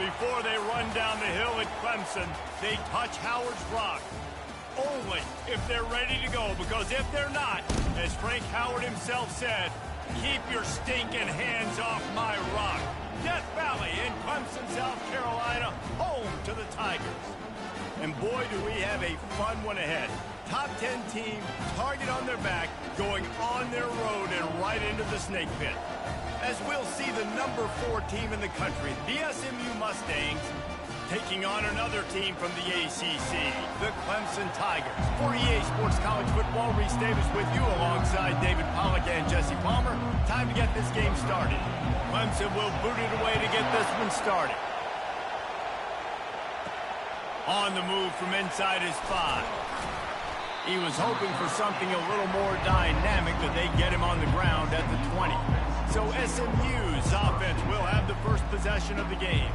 Before they run down the hill at Clemson, they touch Howard's rock. Only if they're ready to go, because if they're not, as Frank Howard himself said, keep your stinking hands off my rock. Death Valley in Clemson, South Carolina, home to the Tigers. And boy, do we have a fun one ahead. Top 10 team, target on their back, going on their road and right into the snake pit. As we'll see the number 4 team in the country, the SMU Mustangs, taking on another team from the ACC, the Clemson Tigers. For EA Sports College Football, Reese Davis with you alongside David Pollack and Jesse Palmer. Time to get this game started. Clemson will boot it away to get this one started. On the move from inside his 5. He was hoping for something a little more dynamic, but they get him on the ground at the 20. So SMU's offense will have the first possession of the game.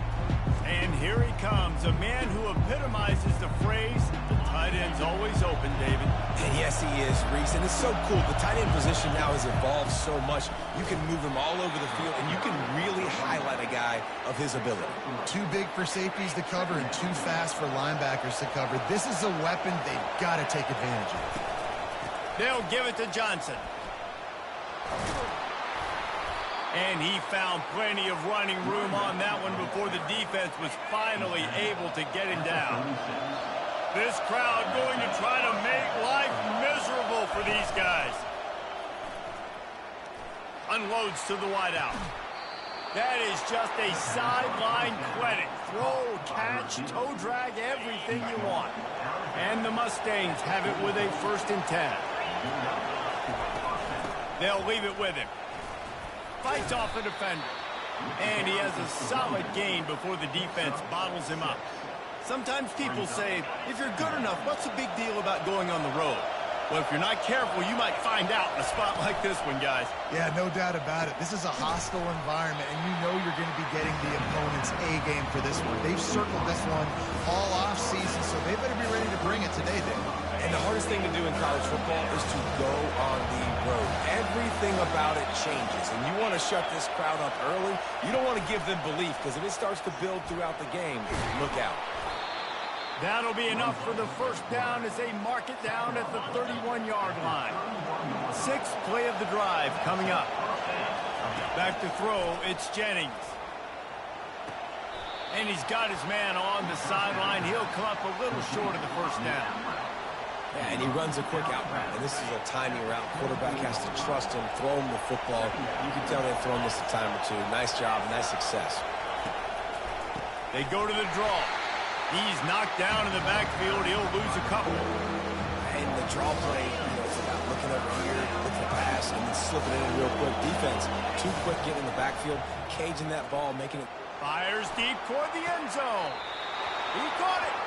And here he comes, a man who epitomizes the phrase, the tight end's always open, David. And yes, he is, Reese. And it's so cool. The tight end position now has evolved so much. You can move him all over the field, and you can really highlight a guy of his ability. Too big for safeties to cover and too fast for linebackers to cover. This is a weapon they've got to take advantage of. They'll give it to Johnson. And he found plenty of running room on that one before the defense was finally able to get him down. This crowd going to try to make life miserable for these guys. Unloads to the wideout. That is just a sideline clinic. Throw, catch, toe drag, everything you want. And the Mustangs have it with a 1st and 10. They'll leave it with him. Fights off a defender. And he has a solid gain before the defense bottles him up. Sometimes people say, if you're good enough, what's the big deal about going on the road? Well, if you're not careful, you might find out in a spot like this one, guys. Yeah, no doubt about it. This is a hostile environment, and you know you're going to be getting the opponent's A-game for this one. They've circled this one all off-season, so they better be ready to bring it today, Dave. And the hardest thing to do in college football is to go on the road. Everything about it changes, and you want to shut this crowd up early. You don't want to give them belief, because if it starts to build throughout the game, look out. That'll be enough for the first down as they mark it down at the 31-yard line. 6th play of the drive coming up. Back to throw, it's Jennings. And he's got his man on the sideline. He'll come up a little short of the first down. Yeah, and he runs a quick out route, and this is a timing route. Quarterback has to trust him, throw him the football. You can tell they've thrown this a time or two. Nice job, nice success. They go to the draw. He's knocked down in the backfield. He'll lose a couple. And the draw play, it's about looking over here, looking to pass, and then slipping it in real quick. Defense, too quick getting in the backfield, caging that ball, making it. Fires deep toward the end zone. He caught it.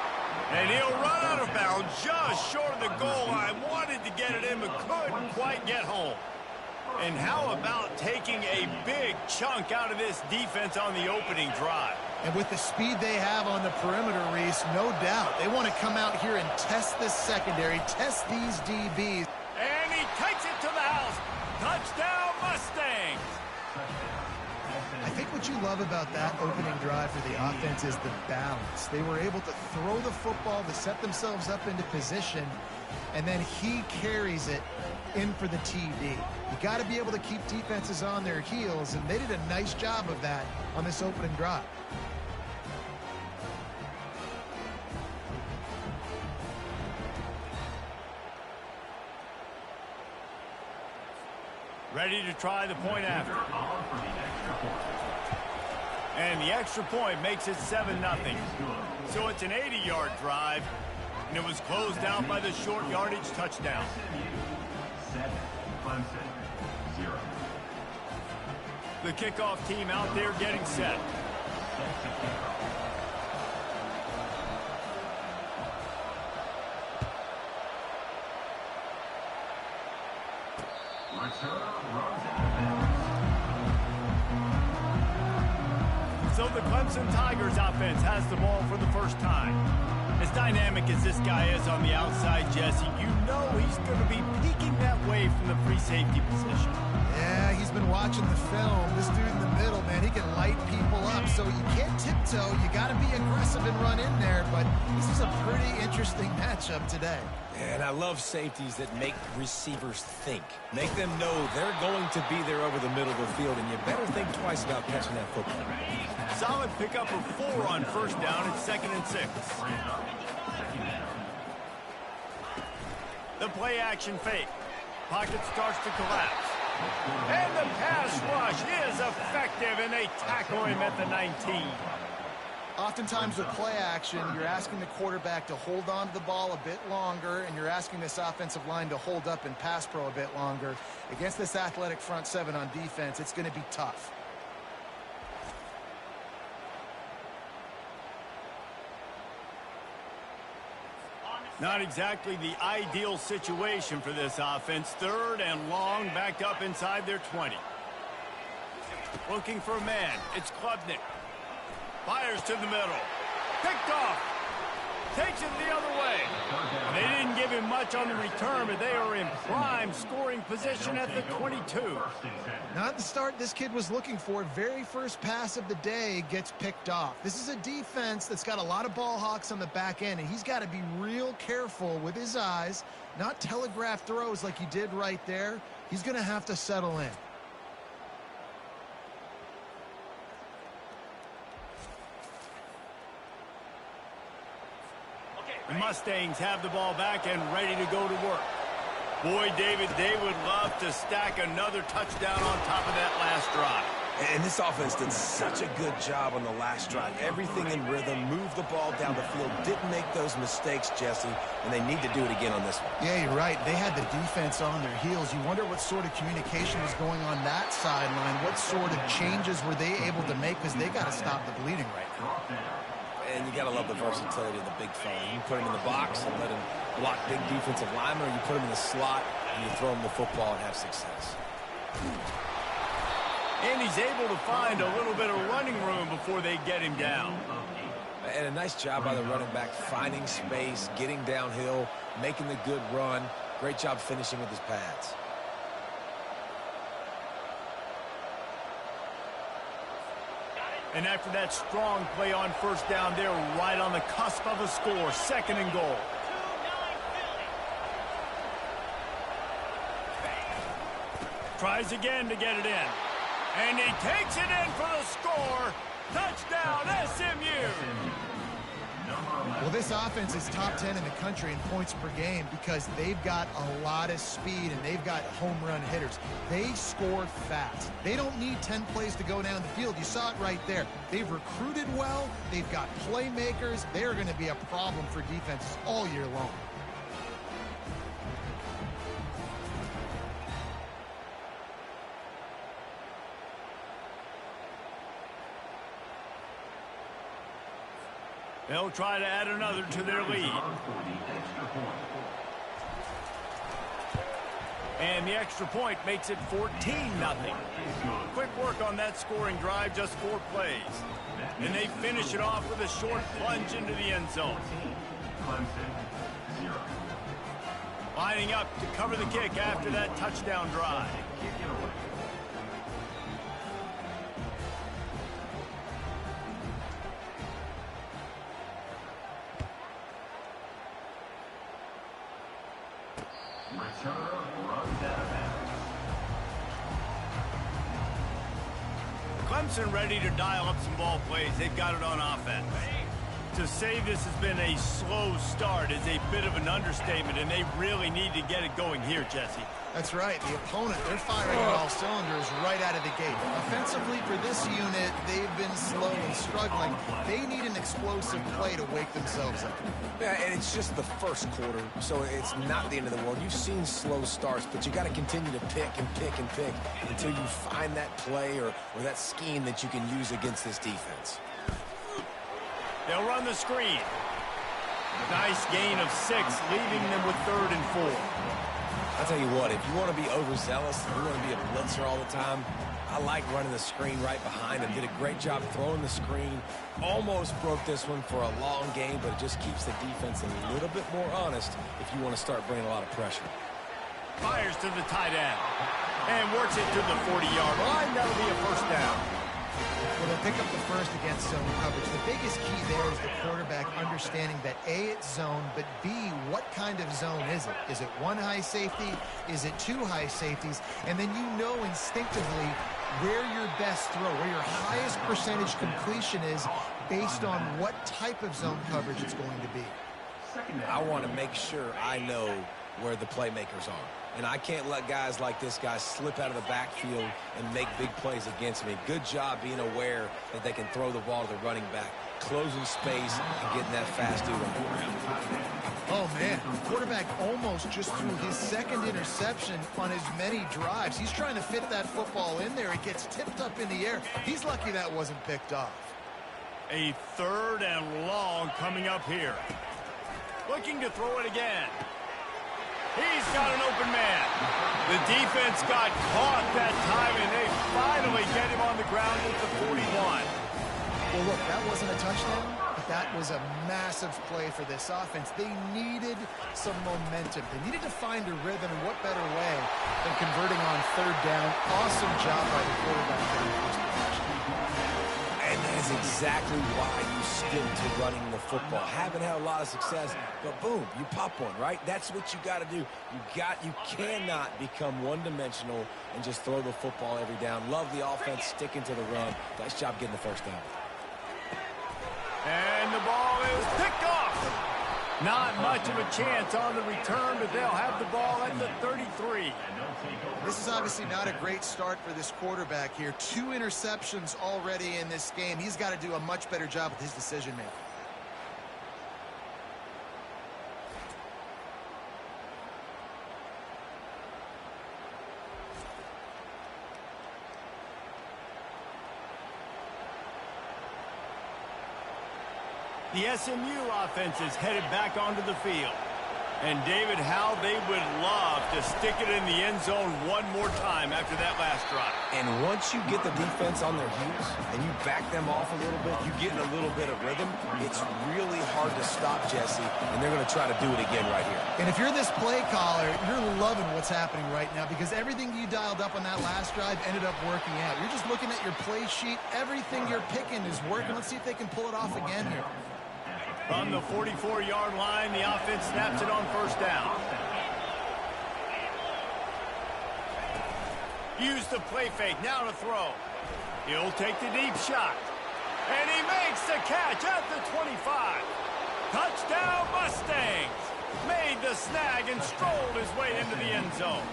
And he'll run out of bounds just short of the goal line. Wanted to get it in, but couldn't quite get home. And how about taking a big chunk out of this defense on the opening drive? And with the speed they have on the perimeter, Reese, no doubt, they want to come out here and test this secondary, test these DBs. And he takes it to the house. Touchdown, Mustangs! I think what you love about that opening drive for the offense is the balance. They were able to throw the football to set themselves up into position, and then he carries it in for the TD. You got to be able to keep defenses on their heels, and they did a nice job of that on this opening drive. Ready to try the point after. And the extra point makes it 7-0. So it's an 80-yard drive, and it was closed out by the short yardage touchdown. 7, Clemson, 0. The kickoff team out there getting set. So the Clemson Tigers offense has the ball for the first time. As dynamic as this guy is on the outside, Jesse, you know he's going to be peeking that way from the free safety position. Yeah, he's been watching the film. This dude in the middle, man, he can light people up. So you can't tiptoe. You got to be aggressive and run in there. But this is a pretty interesting matchup today. And I love safeties that make receivers think. Make them know they're going to be there over the middle of the field, and you better think twice about catching that football. Solid pickup of 4 on first down and 2nd and 6. The play action fake. Pocket starts to collapse. And the pass rush is effective, and they tackle him at the 19. Oftentimes with play action, you're asking the quarterback to hold on to the ball a bit longer, and you're asking this offensive line to hold up and pass pro a bit longer. Against this athletic front seven on defense, it's going to be tough. Not exactly the ideal situation for this offense. 3rd and long, backed up inside their 20. Looking for a man. It's Klubnik. Fires to the middle. Picked off. Takes it the other way. They didn't give him much on the return, but they are in prime scoring position at the 22. Not the start this kid was looking for. Very first pass of the day gets picked off. This is a defense that's got a lot of ball hawks on the back end, and he's got to be real careful with his eyes, not telegraph throws like he did right there. He's going to have to settle in. The Mustangs have the ball back and ready to go to work. Boy, David, they would love to stack another touchdown on top of that last drive. And this offense did such a good job on the last drive. Everything in rhythm, moved the ball down the field, didn't make those mistakes, Jesse, and they need to do it again on this one. Yeah, you're right. They had the defense on their heels. You wonder what sort of communication was going on that sideline. What sort of changes were they able to make, because they got to stop the bleeding right now. And you got to love the versatility of the big fella. You put him in the box and let him block big defensive linemen, or you put him in the slot and you throw him the football and have success. And he's able to find a little bit of running room before they get him down. And a nice job by the running back, finding space, getting downhill, making the good run. Great job finishing with his pads. And after that strong play on first down, they're right on the cusp of a score. 2nd and goal. Tries again to get it in. And he takes it in for the score. Touchdown, SMU. Well, this offense is top 10 in the country in points per game because they've got a lot of speed and they've got home run hitters. They score fast. They don't need 10 plays to go down the field. You saw it right there. They've recruited well. They've got playmakers. They're going to be a problem for defenses all year long. They'll try to add another to their lead. And the extra point makes it 14-0. Quick work on that scoring drive, just 4 plays. And they finish it off with a short plunge into the end zone. Lining up to cover the kick after that touchdown drive. Clemson ready to dial up some ball plays. They've got it on offense. To say this has been a slow start is a bit of an understatement, and they really need to get it going here, Jesse. That's right. The opponent, they're firing on all cylinders right out of the gate. Offensively, for this unit, they've been slow and struggling. They need an explosive play to wake themselves up. Yeah, and it's just the first quarter, so it's not the end of the world. You've seen slow starts, but you got to continue to pick and pick and pick until you find that play or that scheme that you can use against this defense. They'll run the screen. Nice gain of 6, leaving them with 3rd and 4. I'll tell you what, if you want to be overzealous, if you want to be a blitzer all the time, I like running the screen right behind him. Did a great job throwing the screen. Almost broke this one for a long game, but it just keeps the defense a little bit more honest if you want to start bringing a lot of pressure. Fires to the tight end and works it to the 40-yard line. That'll be a first down. Well, they'll pick up the first against zone coverage. The biggest key there is the quarterback understanding that A, it's zone, but B, what kind of zone is it? Is it one high safety? Is it two high safeties? And then you know instinctively where your best throw, where your highest percentage completion is based on what type of zone coverage it's going to be. I want to make sure I know where the playmakers are. And I can't let guys like this guy slip out of the backfield and make big plays against me. Good job being aware that they can throw the ball to the running back, closing space, and getting that fast dude on the ground. Oh, man. The quarterback almost just threw his second interception on as many drives. He's trying to fit that football in there. It gets tipped up in the air. He's lucky that wasn't picked off. A third and long coming up here. Looking to throw it again. He's got an open man. The defense got caught that time, and they finally get him on the ground at the 41. Well, look, that wasn't a touchdown, but that was a massive play for this offense. They needed some momentum. They needed to find a rhythm, and what better way than converting on third down. Awesome job by the quarterback getting first possession. And that is exactly why you stick to running the football. Haven't had a lot of success, but boom, you pop one, right? That's what you got to do. You cannot become one-dimensional and just throw the football every down. Love the offense sticking to the run. Nice job getting the first down. And the ball is picked off. Not much of a chance on the return, but they'll have the ball at the 33. This is obviously not a great start for this quarterback here. 2 interceptions already in this game. He's got to do a much better job with his decision-making. The SMU offense is headed back onto the field. And, David, how they would love to stick it in the end zone one more time after that last drive. And once you get the defense on their heels and you back them off a little bit, you get in a little bit of rhythm, it's really hard to stop, Jesse, and they're going to try to do it again right here. And if you're this play caller, you're loving what's happening right now because everything you dialed up on that last drive ended up working out. You're just looking at your play sheet. Everything you're picking is working. Let's see if they can pull it off again here. From the 44-yard line, the offense snaps it on first down. Use the play fake, now to throw. He'll take the deep shot. And he makes the catch at the 25. Touchdown Mustangs! Made the snag and strolled his way into the end zone.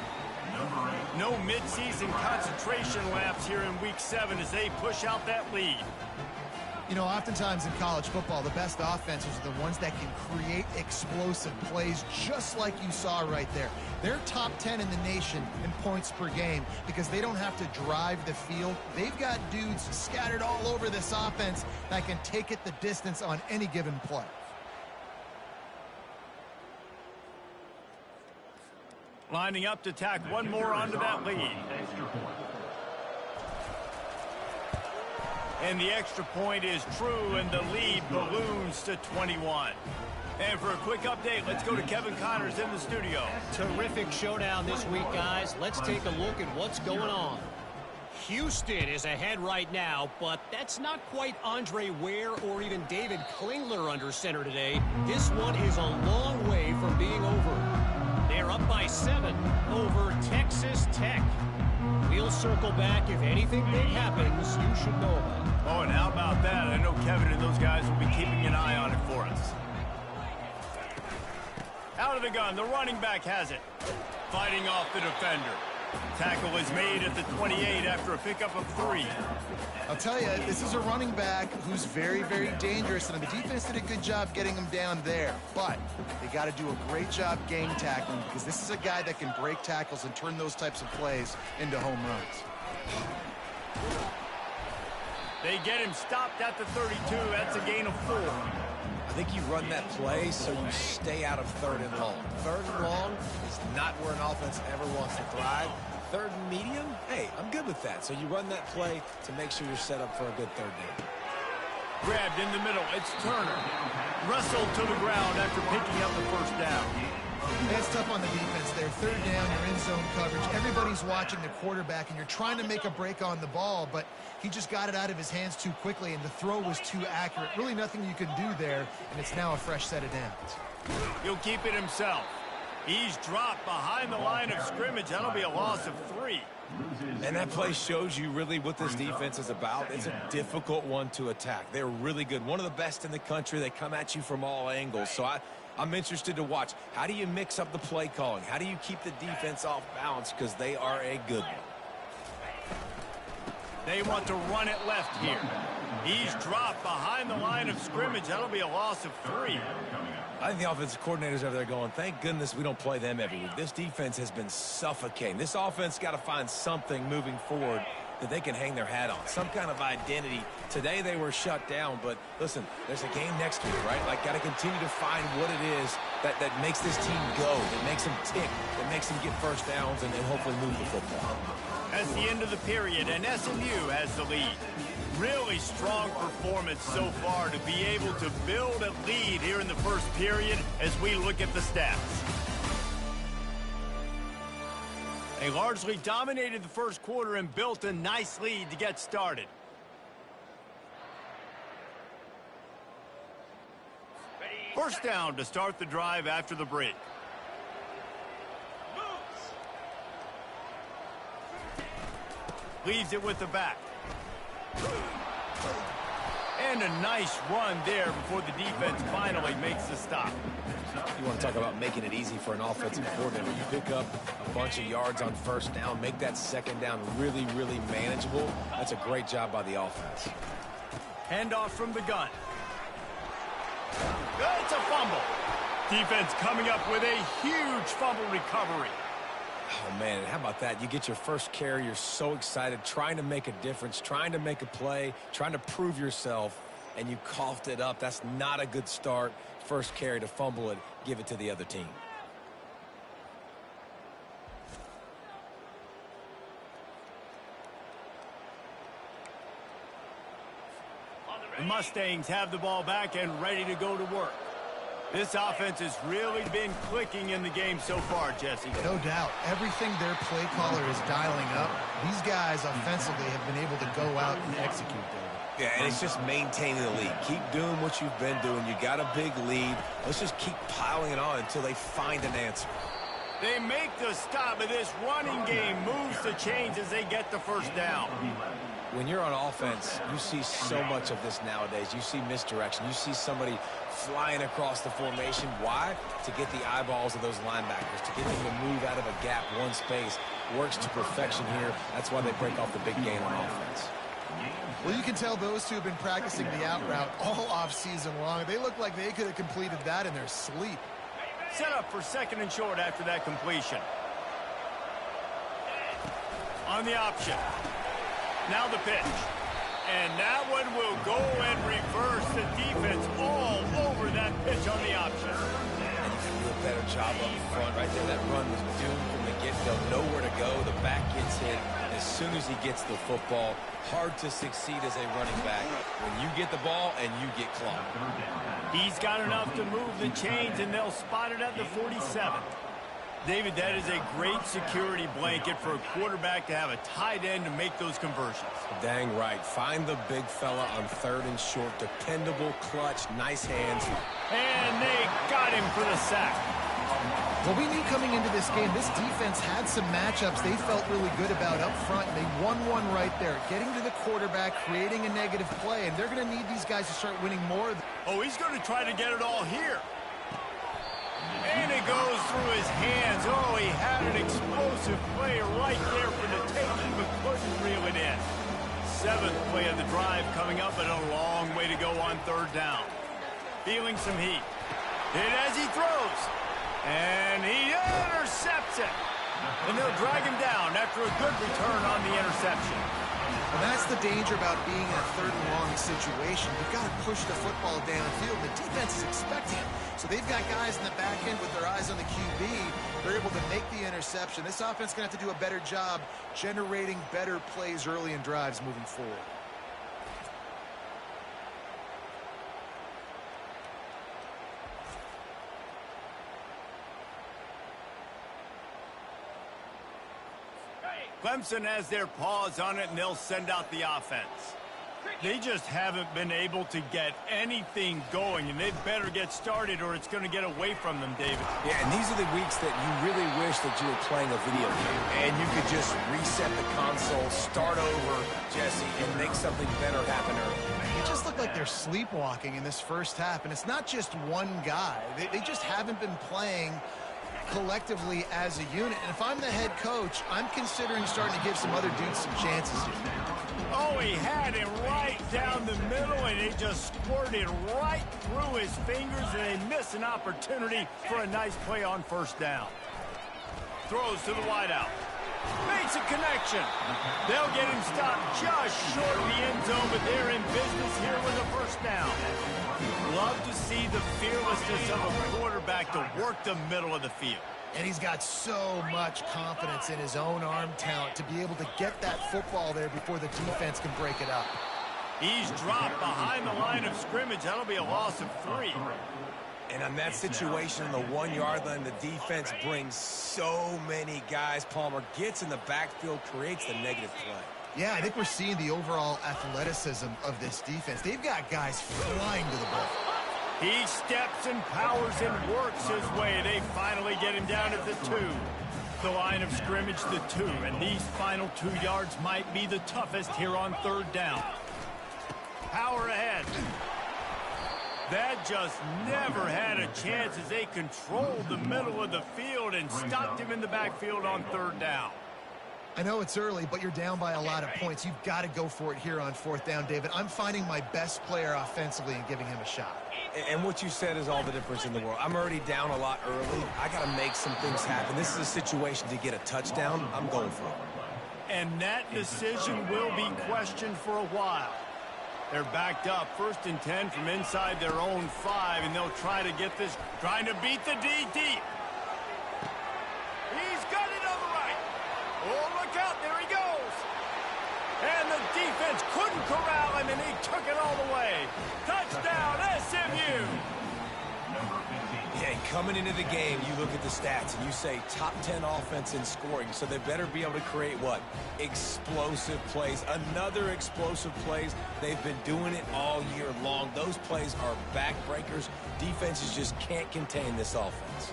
No midseason concentration lapse here in Week 7 as they push out that lead. You know, oftentimes in college football, the best offenses are the ones that can create explosive plays just like you saw right there. They're top 10 in the nation in points per game because they don't have to drive the field. They've got dudes scattered all over this offense that can take it the distance on any given play. Lining up to tack one more onto that lead. And the extra point is true, and the lead balloons to 21. And for a quick update, let's go to Kevin Connors in the studio. Terrific showdown this week, guys. Let's take a look at what's going on. Houston is ahead right now, but that's not quite Andre Ware or even David Klingler under center today. This one is a long way from being over. They're up by 7 over Texas Tech. We'll circle back. If anything big happens, you should know about it. Oh, and how about that? I know Kevin and those guys will be keeping an eye on it for us. Out of the gun, the running back has it. Fighting off the defender. Tackle is made at the 28 after a pickup of 3. I'll tell you, this is a running back who's very, very dangerous, and the defense did a good job getting him down there. But they got to do a great job game tackling because this is a guy that can break tackles and turn those types of plays into home runs. They get him stopped at the 32. That's a gain of 4. I think you run that play so you stay out of 3rd and long. 3rd and long is not where an offense ever wants to thrive. 3rd and medium, hey, I'm good with that. So you run that play to make sure you're set up for a good 3rd down. Grabbed in the middle. It's Turner. Wrestled to the ground after picking up the first down. It's tough on the defense there. 3rd down, you're in zone coverage. Everybody's watching the quarterback, and you're trying to make a break on the ball, but he just got it out of his hands too quickly, and the throw was too accurate. Really nothing you can do there, and it's now a fresh set of downs. He'll keep it himself. He's dropped behind the line of scrimmage. That'll be a loss of 3. And that play shows you really what this defense is about. It's a difficult one to attack. They're really good. One of the best in the country. They come at you from all angles. So I'm interested to watch. How do you mix up the play calling? How do you keep the defense off balance? Because they are a good one. They want to run it left here. He's dropped behind the line of scrimmage. That'll be a loss of 3. I think the offensive coordinators over there going, thank goodness we don't play them every week. This defense has been suffocating. This offense got to find something moving forward that they can hang their hat on, some kind of identity. Today they were shut down, but listen, there's a game next week, right? Like, got to continue to find what it is that makes this team go, that makes them tick, that makes them get first downs and hopefully move the football. That's the end of the period, and SMU has the lead. Really strong performance so far to be able to build a lead here in the first period as we look at the stats. They largely dominated the first quarter and built a nice lead to get started. First down to start the drive after the break. Leaves it with the back. And a nice run there before the defense finally makes the stop. You want to talk about making it easy for an offensive coordinator. You pick up a bunch of yards on first down, make that second down really, really manageable. That's a great job by the offense. Handoff from the gun. It's a fumble. Defense coming up with a huge fumble recovery. Oh, man, how about that? You get your first carry, you're so excited, trying to make a difference, trying to make a play, trying to prove yourself, and you coughed it up. That's not a good start. First carry to fumble it, give it to the other team. The Mustangs have the ball back and ready to go to work. This offense has really been clicking in the game so far, Jesse. No doubt. Everything their play caller is dialing up, these guys offensively have been able to go out and execute, David. Yeah, and it's just maintaining the lead. Keep doing what you've been doing. You got a big lead. Let's just keep piling it on until they find an answer. They make the stop, but this running game moves the chains as they get the first down. When you're on offense, you see so much of this nowadays. You see misdirection. You see somebody flying across the formation. Why? To get the eyeballs of those linebackers, to get them to move out of a gap, one space. Works to perfection here. That's why they break off the big gain on offense. Well, you can tell those two have been practicing the out route all off-season long. They look like they could have completed that in their sleep. Set up for second and short after that completion. On the option. Now the pitch. And that one will go and reverse the defense all over that pitch on the option. And you can do a better job up front. Right there, that run was doomed from the get-go. Nowhere to go. The back gets hit. As soon as he gets the football, hard to succeed as a running back when you get the ball and you get clocked. He's got enough to move the chains, and they'll spot it at the 47. David, that is a great security blanket for a quarterback to have a tight end to make those conversions. Dang right. Find the big fella on third and short. Dependable, clutch, nice hands. And they got him for the sack. What we knew coming into this game, this defense had some matchups they felt really good about up front. They won one right there, getting to the quarterback, creating a negative play, and they're going to need these guys to start winning more. Oh, he's going to try to get it all here. And it goes through his hands. Oh, he had an explosive play right there for the taking, but couldn't reel it in. Seventh play of the drive coming up, but a long way to go on third down. Feeling some heat. Hit as he throws. And he intercepts it. And they'll drag him down after a good return on the interception. And that's the danger about being in a third and long situation. You've got to push the football downfield. The defense is expecting it. So they've got guys in the back end with their eyes on the QB. They're able to make the interception. This offense is going to have to do a better job generating better plays early in drives moving forward. Clemson has their paws on it, and they'll send out the offense. They just haven't been able to get anything going, and they better get started or it's going to get away from them, David. Yeah, and these are the weeks that you really wish that you were playing a video game, and you could just reset the console, start over, Jesse, and make something better happen early. It just looked like they're sleepwalking in this first half, and it's not just one guy. They just haven't been playing collectively as a unit. And if I'm the head coach, I'm considering starting to give some other dudes some chances here. Oh, he had him right down the middle, and it just squirted right through his fingers, and they miss an opportunity for a nice play on first down. Throws to the wideout. Makes a connection. They'll get him stopped just short of the end zone, but they're in business here with a first down. Love to see the fearlessness of a quarterback to work the middle of the field. And he's got so much confidence in his own arm talent to be able to get that football there before the defense can break it up. He's dropped behind the line of scrimmage. That'll be a loss of 3. And on that situation on the 1 yard line, the defense brings so many guys. Palmer gets in the backfield, creates the negative play. Yeah, I think we're seeing the overall athleticism of this defense. They've got guys flying to the ball. He steps and powers and works his way. They finally get him down at the 2. The line of scrimmage, the 2. And these final 2 yards might be the toughest here on third down. Power ahead. That just never had a chance as they controlled the middle of the field and stopped him in the backfield on third down. I know it's early, but you're down by a lot of points. You've got to go for it here on fourth down, David. I'm finding my best player offensively and giving him a shot. And what you said is all the difference in the world. I'm already down a lot early. I got to make some things happen. This is a situation to get a touchdown. I'm going for it. And that decision will be questioned for a while. They're backed up, 1st and 10 from inside their own 5, and they'll try to get this, trying to beat the D deep. He's got it on the right. Oh, look out, there he goes. And the defense couldn't corral him, and he took it all the way. Touchdown, SMU. Yeah, and coming into the game, you look at the stats, and you say top 10 offense in scoring, so they better be able to create what? Explosive plays. Another explosive plays. They've been doing it all year long. Those plays are backbreakers. Defenses just can't contain this offense.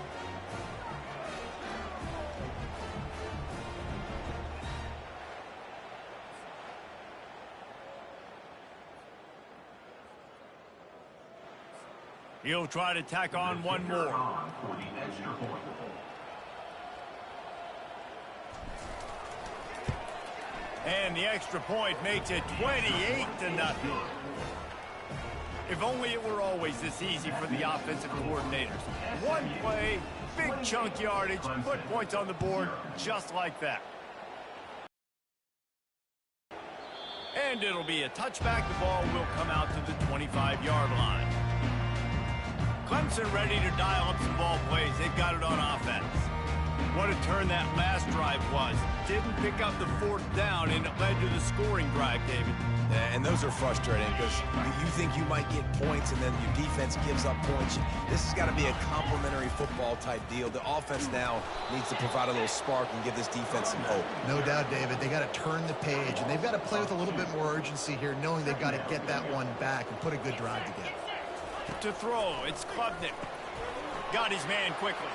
He'll try to tack on one more. And the extra point makes it 28-0. If only it were always this easy for the offensive coordinators. One play, big chunk yardage, put points on the board just like that. And it'll be a touchback. The ball will come out to the 25-yard line. Clemson ready to dial up some ball plays. They've got it on offense. What a turn that last drive was. Didn't pick up the 4th down, and it led to the scoring drive, David. Yeah, and those are frustrating because you think you might get points, and then your defense gives up points. This has got to be a complementary football type deal. The offense now needs to provide a little spark and give this defense some hope. No doubt, David. They got to turn the page, and they've got to play with a little bit more urgency here, knowing they've got to get that one back and put a good drive together. To throw, it's Klubnik. Got his man quickly.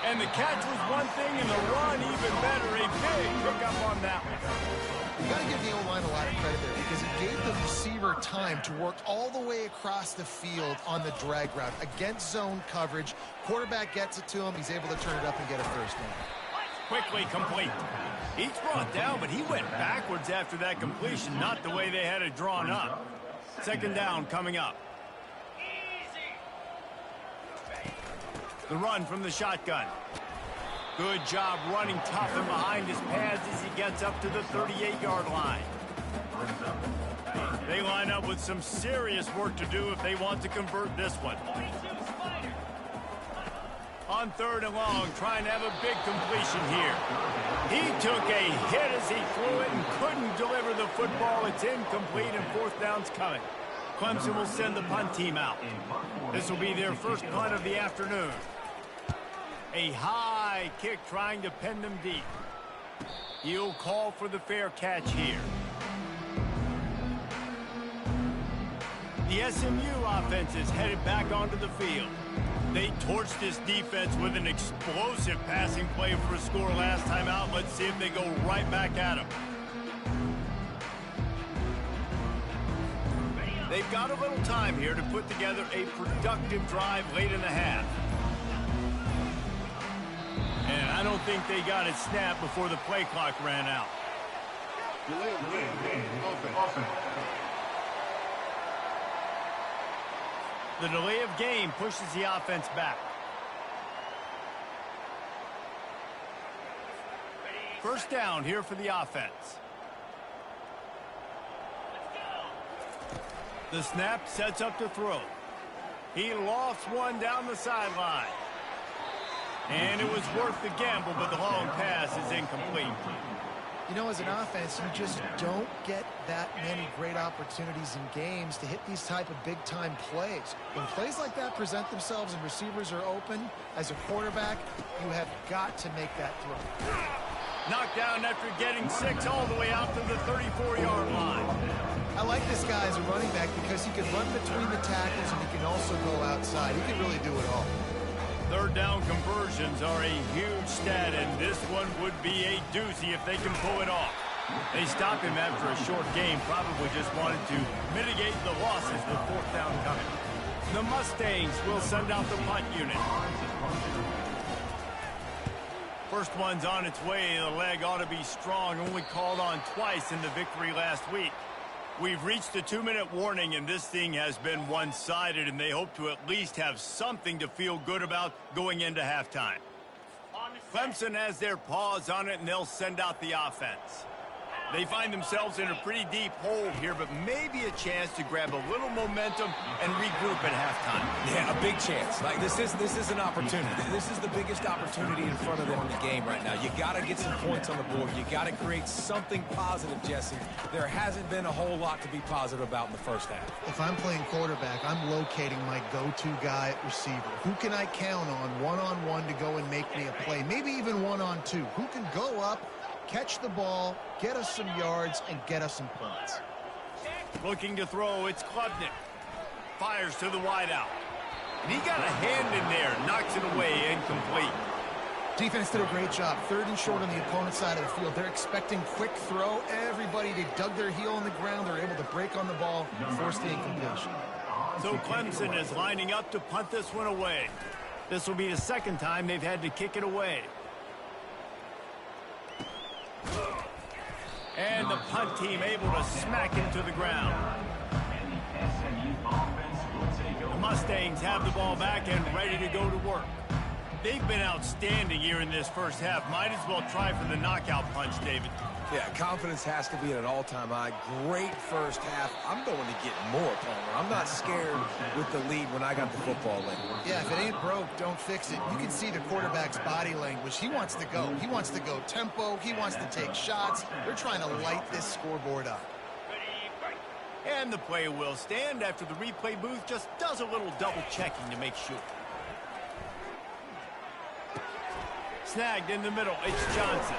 And the catch was one thing, and the run even better. A big pickup on that one. You got to give the O-line a lot of credit there because it gave the receiver time to work all the way across the field on the drag route against zone coverage. Quarterback gets it to him. He's able to turn it up and get a first down. Quickly complete. He's brought down, but he went backwards after that completion, not the way they had it drawn up. 2nd down coming up. The run from the shotgun. Good job running tough and behind his pads as he gets up to the 38-yard line. They line up with some serious work to do if they want to convert this one. On 3rd and long, trying to have a big completion here. He took a hit as he threw it and couldn't deliver the football. It's incomplete and 4th down's coming. Clemson will send the punt team out. This will be their first punt of the afternoon. A high kick trying to pin them deep. He'll call for the fair catch here. The SMU offense is headed back onto the field. They torched this defense with an explosive passing play for a score last time out. Let's see if they go right back at him. They've got a little time here to put together a productive drive late in the half. And I don't think they got it snapped before the play clock ran out. The delay of game pushes the offense back. First down here for the offense. The snap sets up to throw. He lofts one down the sideline. And it was worth the gamble, but the long pass is incomplete. You know, as an offense, you just don't get that many great opportunities in games to hit these type of big-time plays. When plays like that present themselves and receivers are open, as a quarterback, you have got to make that throw. Knocked down after getting 6 all the way out to the 34-yard line. I like this guy as a running back because he can run between the tackles and he can also go outside. He can really do it all. 3rd down conversions are a huge stat, and this one would be a doozy if they can pull it off. They stop him after a short game, probably just wanted to mitigate the losses with 4th down coming. The Mustangs will send out the punt unit. First one's on its way. The leg ought to be strong, only called on twice in the victory last week. We've reached the 2-minute warning, and this thing has been one-sided, and they hope to at least have something to feel good about going into halftime. Clemson has their paws on it, and they'll send out the offense. They find themselves in a pretty deep hole here, but maybe a chance to grab a little momentum and regroup at halftime. Yeah, a big chance. Like this is an opportunity. This is the biggest opportunity in front of them in the game right now. You got to get some points on the board. You got to create something positive, Jesse. There hasn't been a whole lot to be positive about in the first half. If I'm playing quarterback, I'm locating my go-to guy at receiver. Who can I count on one-on-one to go and make me a play? Maybe even one-on-two. Who can go up, catch the ball, get us some yards, and get us some points. Looking to throw, it's Klubnik. Fires to the wideout. And he got a hand in there, knocks it away, incomplete. Defense did a great job. 3rd and short on the opponent's side of the field. They're expecting quick throw. Everybody, they dug their heel on the ground. They're able to break on the ball, force the incompletion. So Clemson is lining up to punt this one away. This will be the 2nd time they've had to kick it away. And the punt team able to smack him to the ground. The Mustangs have the ball back and ready to go to work. They've been outstanding here in this first half. Might as well try for the knockout punch, David. Yeah, confidence has to be at an all-time high. Great first half. I'm going to get more, Palmer. I'm not scared with the lead when I got the football in. Yeah, if it ain't broke, don't fix it. You can see the quarterback's body language. He wants to go. He wants to go tempo. He wants to take shots. They're trying to light this scoreboard up. And the play will stand after the replay booth just does a little double-checking to make sure. Snagged in the middle. It's Johnson.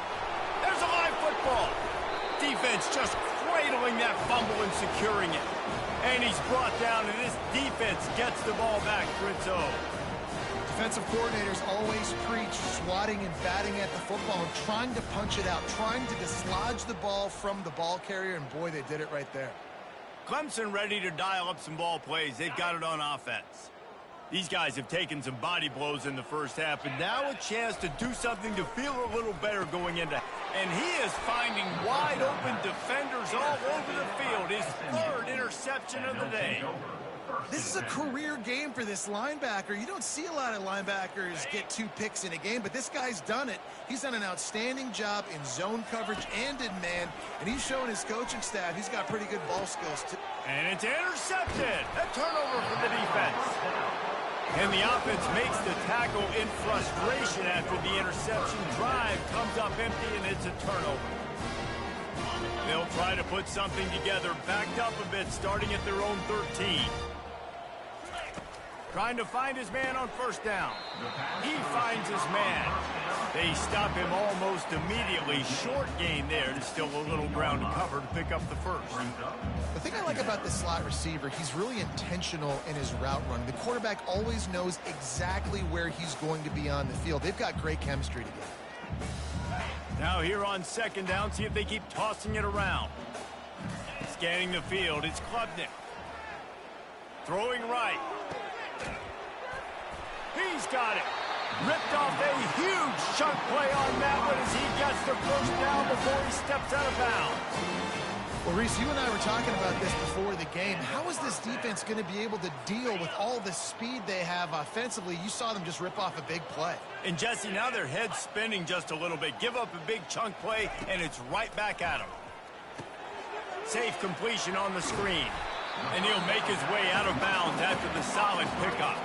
There's a live football. Defense just cradling that fumble and securing it. And he's brought down, and this defense gets the ball back for its own. Defensive coordinators always preach swatting and batting at the football and trying to punch it out, trying to dislodge the ball from the ball carrier, and boy, they did it right there. Clemson ready to dial up some ball plays. They've got it on offense. These guys have taken some body blows in the first half, and now a chance to do something to feel a little better going into. And he is finding wide open defenders all over the field. His 3rd interception of the day. This is a career game for this linebacker. You don't see a lot of linebackers get 2 picks in a game, but this guy's done it. He's done an outstanding job in zone coverage and in man, and he's showing his coaching staff he's got pretty good ball skills too. And it's intercepted. A turnover for the defense. And the offense makes the tackle in frustration after the interception. Drive comes up empty, and it's a turnover. They'll try to put something together, backed up a bit, starting at their own 13. Trying to find his man on first down. He finds his man. They stop him almost immediately. Short gain there. There's still a little ground to cover to pick up the first. The thing I like about the slot receiver, he's really intentional in his route run. The quarterback always knows exactly where he's going to be on the field. They've got great chemistry together. Now here on second down, see if they keep tossing it around. Scanning the field, it's Klubnik. Throwing right. He's got it. Ripped off a huge chunk play on that one as he gets the first down before he steps out of bounds. Well, Reese, you and I were talking about this before the game. How is this defense going to be able to deal with all the speed they have offensively? You saw them just rip off a big play. And, Jesse, now their head's spinning just a little bit. Give up a big chunk play, and it's right back at them. Safe completion on the screen. And he'll make his way out of bounds after the solid pickup.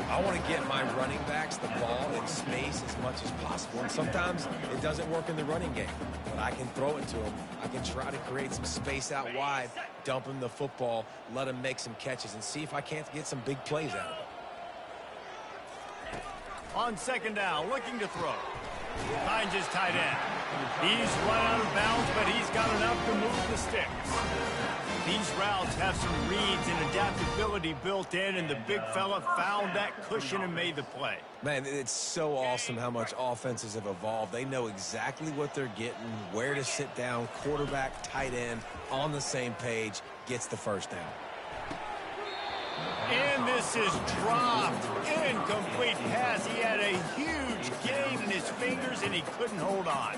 I want to get my running backs the ball in space as much as possible. And sometimes it doesn't work in the running game. But I can throw it to them. I can try to create some space out wide, dump him the football, let him make some catches, and see if I can't get some big plays out of it. On second down, looking to throw. Finds his tight end. He's run out of bounds, but he's got enough to move the sticks. These routes have some reads and adaptability built in, and the big fella found that cushion and made the play. Man, it's so awesome how much offenses have evolved. They know exactly what they're getting, where to sit down, quarterback, tight end, on the same page, gets the first down. And this is dropped. Incomplete pass. He had a huge gain in his fingers, and he couldn't hold on.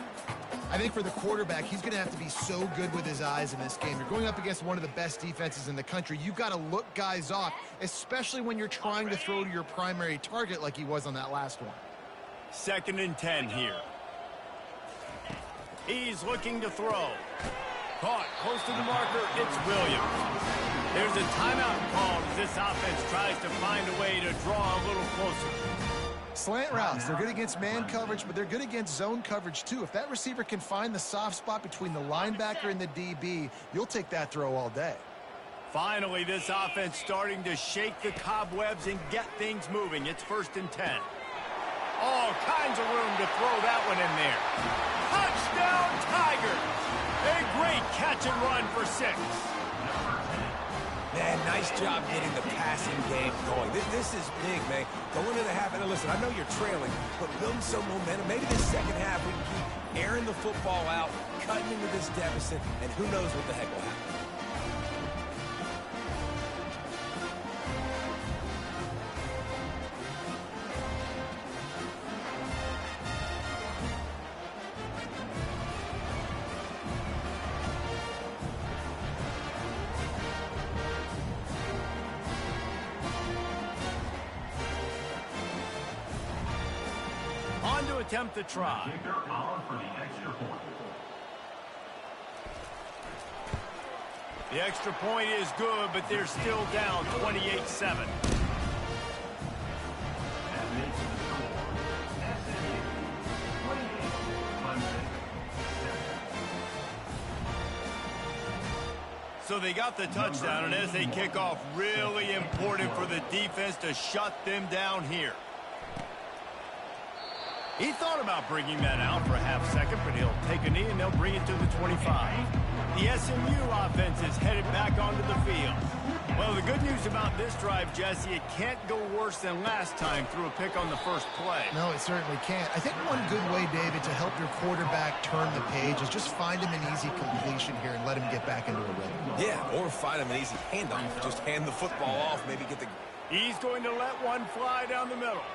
I think for the quarterback, he's going to have to be so good with his eyes in this game. You're going up against one of the best defenses in the country. You've got to look guys off, especially when you're trying to throw to your primary target like he was on that last one. 2nd and 10 here. He's looking to throw. Caught close to the marker. It's Williams. There's a timeout called as this offense tries to find a way to draw a little closer. Slant routes, they're good against man coverage, but they're good against zone coverage too. If that receiver can find the soft spot between the linebacker and the DB, you'll take that throw all day. Finally, this offense starting to shake the cobwebs and get things moving. It's 1st and 10. All kinds of room to throw that one in there. Touchdown, Tigers! A great catch and run for 6. Man, nice job getting the passing game going. This is big, man. Go into the half, and listen, I know you're trailing, but building some momentum. Maybe this second half we can keep airing the football out, cutting into this deficit, and who knows what the heck will happen. Attempt to try. Kicker on for the extra point. The extra point is good, but they're still down 28-7. That makes the score SMU 28, Clemson 7. So they got the touchdown, and as they kick off, really important for the defense to shut them down here. He thought about bringing that out for a half second, but he'll take a knee and they'll bring it to the 25. The SMU offense is headed back onto the field. Well, the good news about this drive, Jesse, it can't go worse than last time through a pick on the first play. No, it certainly can't. I think one good way, David, to help your quarterback turn the page is just find him an easy completion here and let him get back into a rhythm. Yeah, or find him an easy handoff. Just hand the football off, maybe get the... He's going to let one fly down the middle.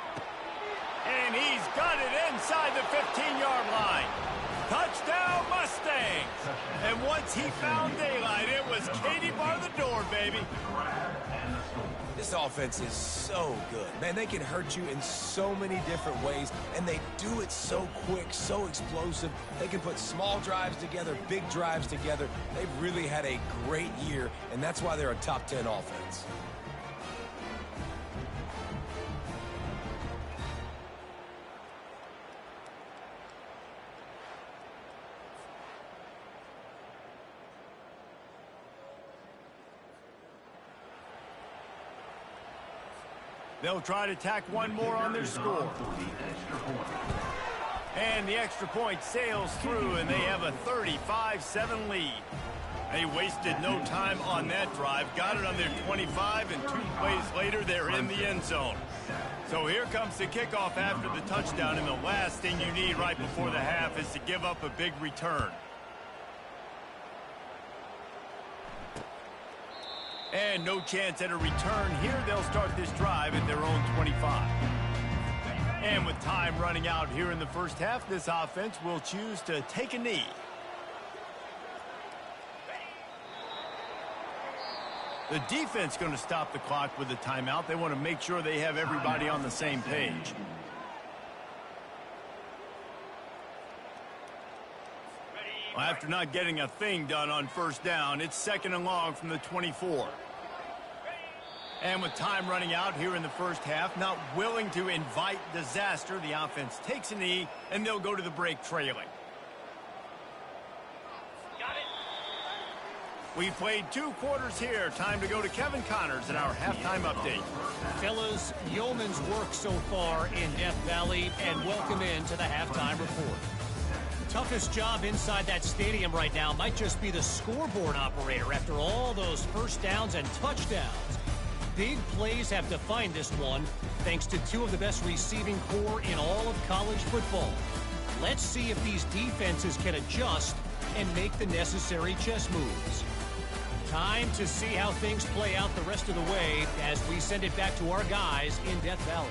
And he's got it inside the 15-yard line. Touchdown, Mustangs! And once once he found daylight, it was Katie bar the door, baby. This offense is so good. Man, they can hurt you in so many different ways, and they do it so quick, so explosive. They can put small drives together, big drives together. They've really had a great year, and that's why they're a top 10 offense. They'll try to tack one more on their score. And the extra point sails through, and they have a 35-7 lead. They wasted no time on that drive, got it on their 25, and 2 plays later, they're in the end zone. So here comes the kickoff after the touchdown, and the last thing you need right before the half is to give up a big return. And no chance at a return here. They'll start this drive at their own 25. And with time running out here in the first half, this offense will choose to take a knee. The defense going to stop the clock with a timeout. They want to make sure they have everybody on the same page. Well, after not getting a thing done on first down, it's 2nd and long from the 24. And with time running out here in the first half, not willing to invite disaster, the offense takes a knee, and they'll go to the break trailing. We played 2 quarters here. Time to go to Kevin Connors in our halftime update. Fellas, yeoman's work so far in Death Valley, and welcome into the halftime report. Toughest job inside that stadium right now might just be the scoreboard operator after all those first downs and touchdowns. Big plays have defined this one, thanks to 2 of the best receiving corps in all of college football. Let's see if these defenses can adjust and make the necessary chess moves. Time to see how things play out the rest of the way as we send it back to our guys in Death Valley.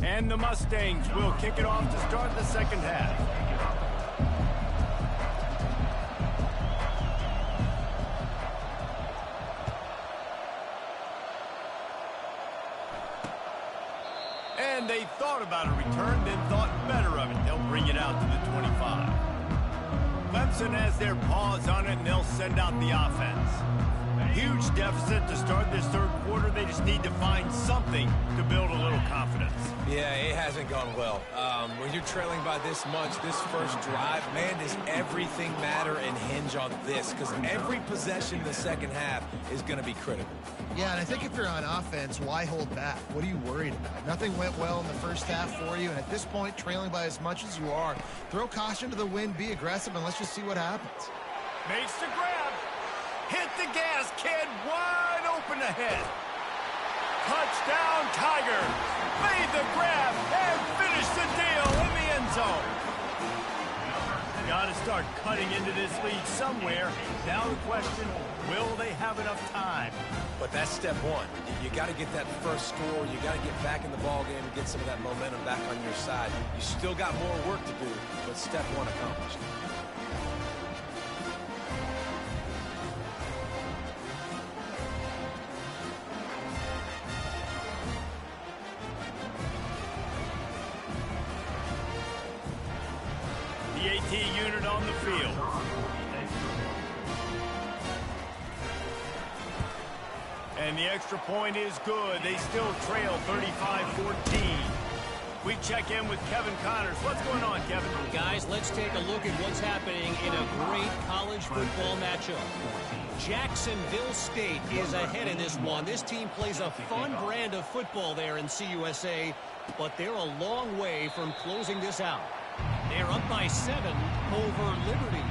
And the Mustangs will kick it off to start the second half. And they thought about a return, then thought better of it. They'll bring it out to the 25. Clemson has their paws on it, and they'll send out the offense. Huge deficit to start this third quarter. They just need to find something to build a little confidence. Yeah, it hasn't gone well. When you're trailing by this much, this first drive, man, does everything matter and hinge on this? Because every possession in the second half is going to be critical. Yeah, and I think if you're on offense, why hold back? What are you worried about? Nothing went well in the first half for you, and at this point, trailing by as much as you are, throw caution to the wind, be aggressive, and let's just see what happens. Makes the grab. Hit the gas, kid. Wide open ahead. Touchdown, Tiger. Made the grab and finished the deal in the end zone. Got to start cutting into this lead somewhere. Now the question, will they have enough time? But that's step one. You got to get that first score. You got to get back in the ball game and get some of that momentum back on your side. You still got more work to do, but step one accomplished. The AT unit on the field. And the extra point is good. They still trail 35-14. We check in with Kevin Connors. What's going on, Kevin? Guys, let's take a look at what's happening in a great college football matchup. Jacksonville State is ahead in this one. This team plays a fun brand of football there in CUSA, but they're a long way from closing this out. They're up by 7 over Liberty.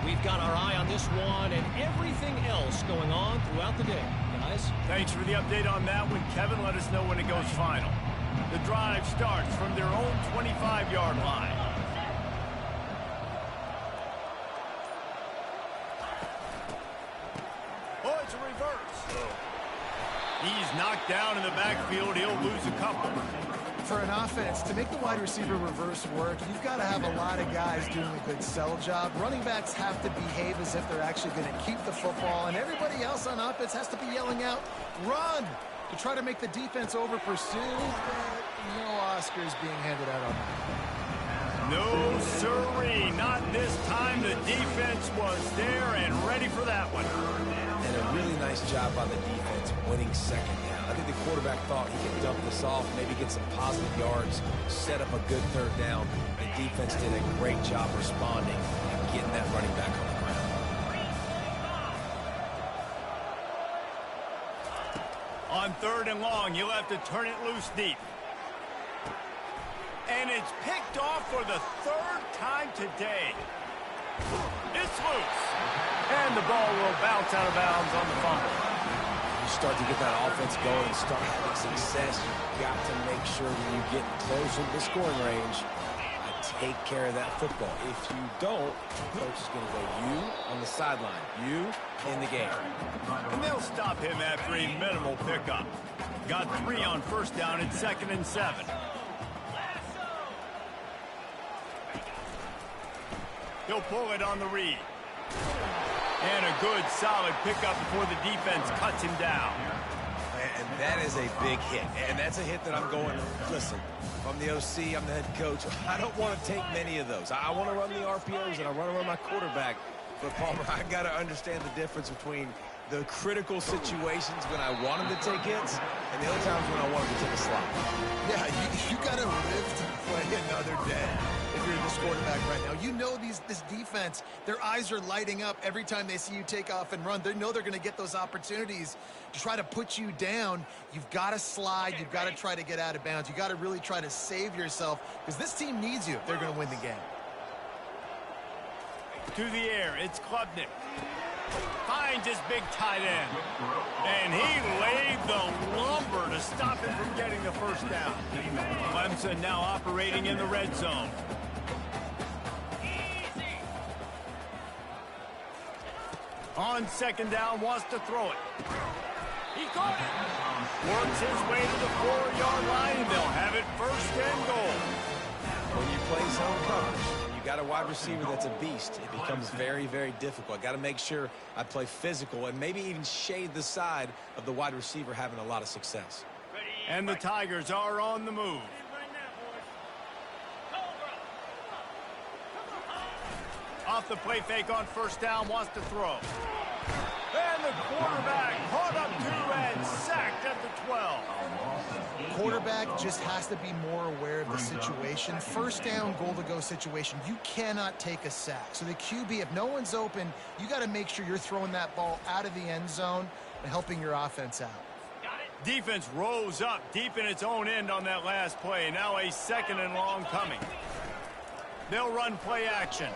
We've got our eye on this one and everything else going on throughout the day. Guys? Thanks for the update on that one, Kevin. Let us know when it goes final. The drive starts from their own 25-yard line. a reverse. He's knocked down in the backfield. He'll lose a couple. For an offense, to make the wide receiver reverse work, you've got to have a lot of guys doing a good sell job. Running backs have to behave as if they're actually going to keep the football, and everybody else on offense has to be yelling out, run, to try to make the defense over-pursue. No Oscars being handed out on that. No sirree, not this time. The defense was there and ready for that one. And a really nice job by the defense winning second down. I think the quarterback thought he could dump this off, maybe get some positive yards, set up a good third down. The defense did a great job responding and getting that running back on the ground. On 3rd and long, you'll have to turn it loose deep. And it's picked off for the 3rd time today. It's loose. And the ball will bounce out of bounds on the fumble. You start to get that offense going and start having success, you've got to make sure when you get closer to the scoring range, take care of that football. If you don't, the coach is going to go you on the sideline, you in the game. And they'll stop him after a minimal pickup. Got 3 on 1st down and 2nd and 7. He'll pull it on the read. And a good, solid pickup before the defense cuts him down. And that is a big hit. And that's a hit that I'm going, listen, if I'm the OC, I'm the head coach, I don't want to take many of those. I want to run the RPOs and I want to run my quarterback. But, Palmer, I got to understand the difference between the critical situations when I want him to take hits and the other times when I want him to take a slot. Yeah, you got to live to play another day. If you're this quarterback right now, you know this defense, their eyes are lighting up every time they see you take off and run. They know they're going to get those opportunities to try to put you down. You've got to slide. You've got to try to get out of bounds. You've got to really try to save yourself because this team needs you if they're going to win the game. To the air, it's Klubnik. Finds his big tight end. And he laid the lumber to stop him from getting the 1st down. Clemson now operating in the red zone. On 2nd down, wants to throw it. He caught it. Works his way to the 4-yard line, and they'll have it 1st and goal. When you play zone coverage, you got a wide receiver that's a beast. It becomes very, very difficult. Got to make sure I play physical and maybe even shade the side of the wide receiver having a lot of success. And the Tigers are on the move. Off the play fake on 1st down, wants to throw. And the quarterback caught up to and sacked at the 12. Quarterback just has to be more aware of the situation. 1st down, goal-to-go situation. You cannot take a sack. So the QB, if no one's open, you got to make sure you're throwing that ball out of the end zone and helping your offense out. Defense rose up deep in its own end on that last play. Now a 2nd and long coming. They'll run play action.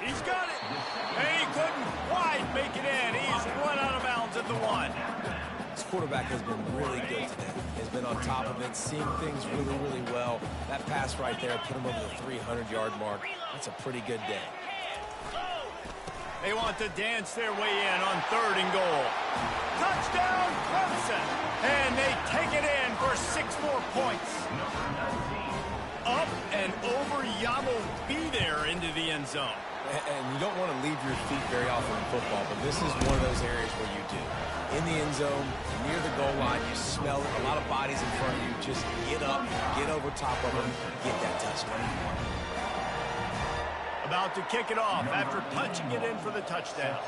He's got it. And he couldn't quite make it in. He's run out of bounds at the 1. This quarterback has been really good today. Has been on top of it, seeing things really, really well. That pass right there put him over the 300-yard mark. That's a pretty good day. They want to dance their way in on 3rd and goal. Touchdown, Clemson. And they take it in for 6 more points. Up and over, Yamo be there into the end zone. And you don't want to leave your feet very often in football, but this is one of those areas where you do. In the end zone, near the goal line, you smell it, a lot of bodies in front of you. Just get up, get over top of them, get that touchdown. About to kick it off after punching it in for the touchdown.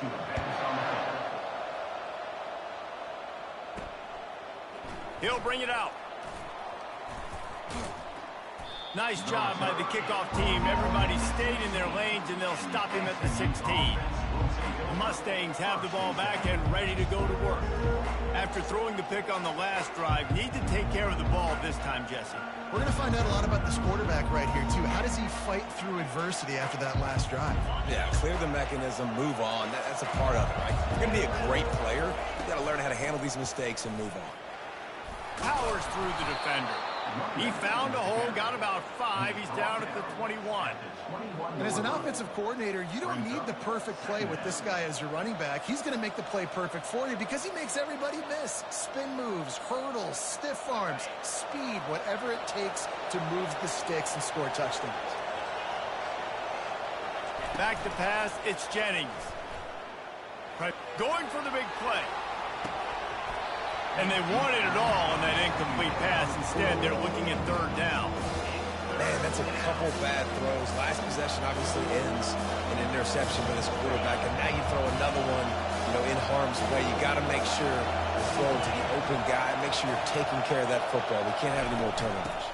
He'll bring it out. Nice job by the kickoff team. Everybody stayed in their lanes, and they'll stop him at the 16. The Mustangs have the ball back and ready to go to work. After throwing the pick on the last drive, need to take care of the ball this time, Jesse. We're going to find out a lot about this quarterback right here, too. How does he fight through adversity after that last drive? Yeah, clear the mechanism, move on. That's a part of it, right? You're going to be a great player. You got to learn how to handle these mistakes and move on. Powers through the defender. He found a hole, got about 5. He's down at the 21. And as an offensive coordinator, you don't need the perfect play with this guy as your running back. He's going to make the play perfect for you because he makes everybody miss. Spin moves, hurdles, stiff arms, speed, whatever it takes to move the sticks and score touchdowns. Back to pass, it's Jennings. Going for the big play. And they wanted it all on that incomplete pass. Instead, they're looking at 3rd down. Man, that's a couple bad throws. Last possession obviously ends in an interception by this quarterback, and now you throw another one, in harm's way. You got to make sure you're throwing to the open guy. Make sure you're taking care of that football. We can't have any more turnovers.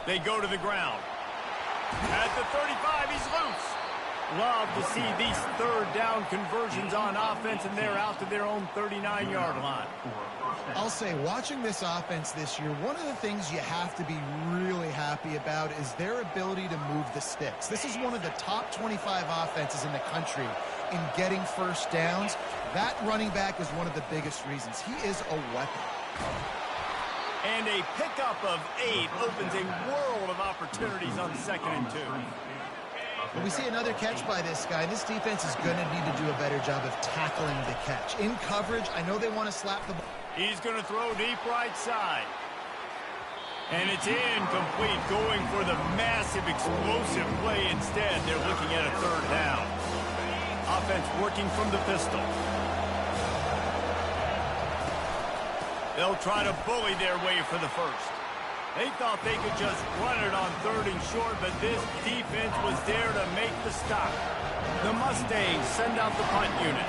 They go to the ground. At the 35, he's loose. Love to see these 3rd down conversions on offense, and they're out to their own 39-yard line. I'll say, watching this offense this year, one of the things you have to be really happy about is their ability to move the sticks. This is one of the top 25 offenses in the country in getting first downs. That running back is one of the biggest reasons. He is a weapon. And a pickup of 8 opens a world of opportunities on 2nd and 2. When we see another catch by this guy, this defense is going to need to do a better job of tackling the catch. In coverage, I know they want to slap the ball. He's going to throw deep right side. And it's incomplete, going for the massive explosive play instead. They're looking at a 3rd down. Offense working from the pistol. They'll try to bully their way for the 1st. They thought they could just run it on 3rd and short, but this defense was there to make the stop. The Mustangs send out the punt unit.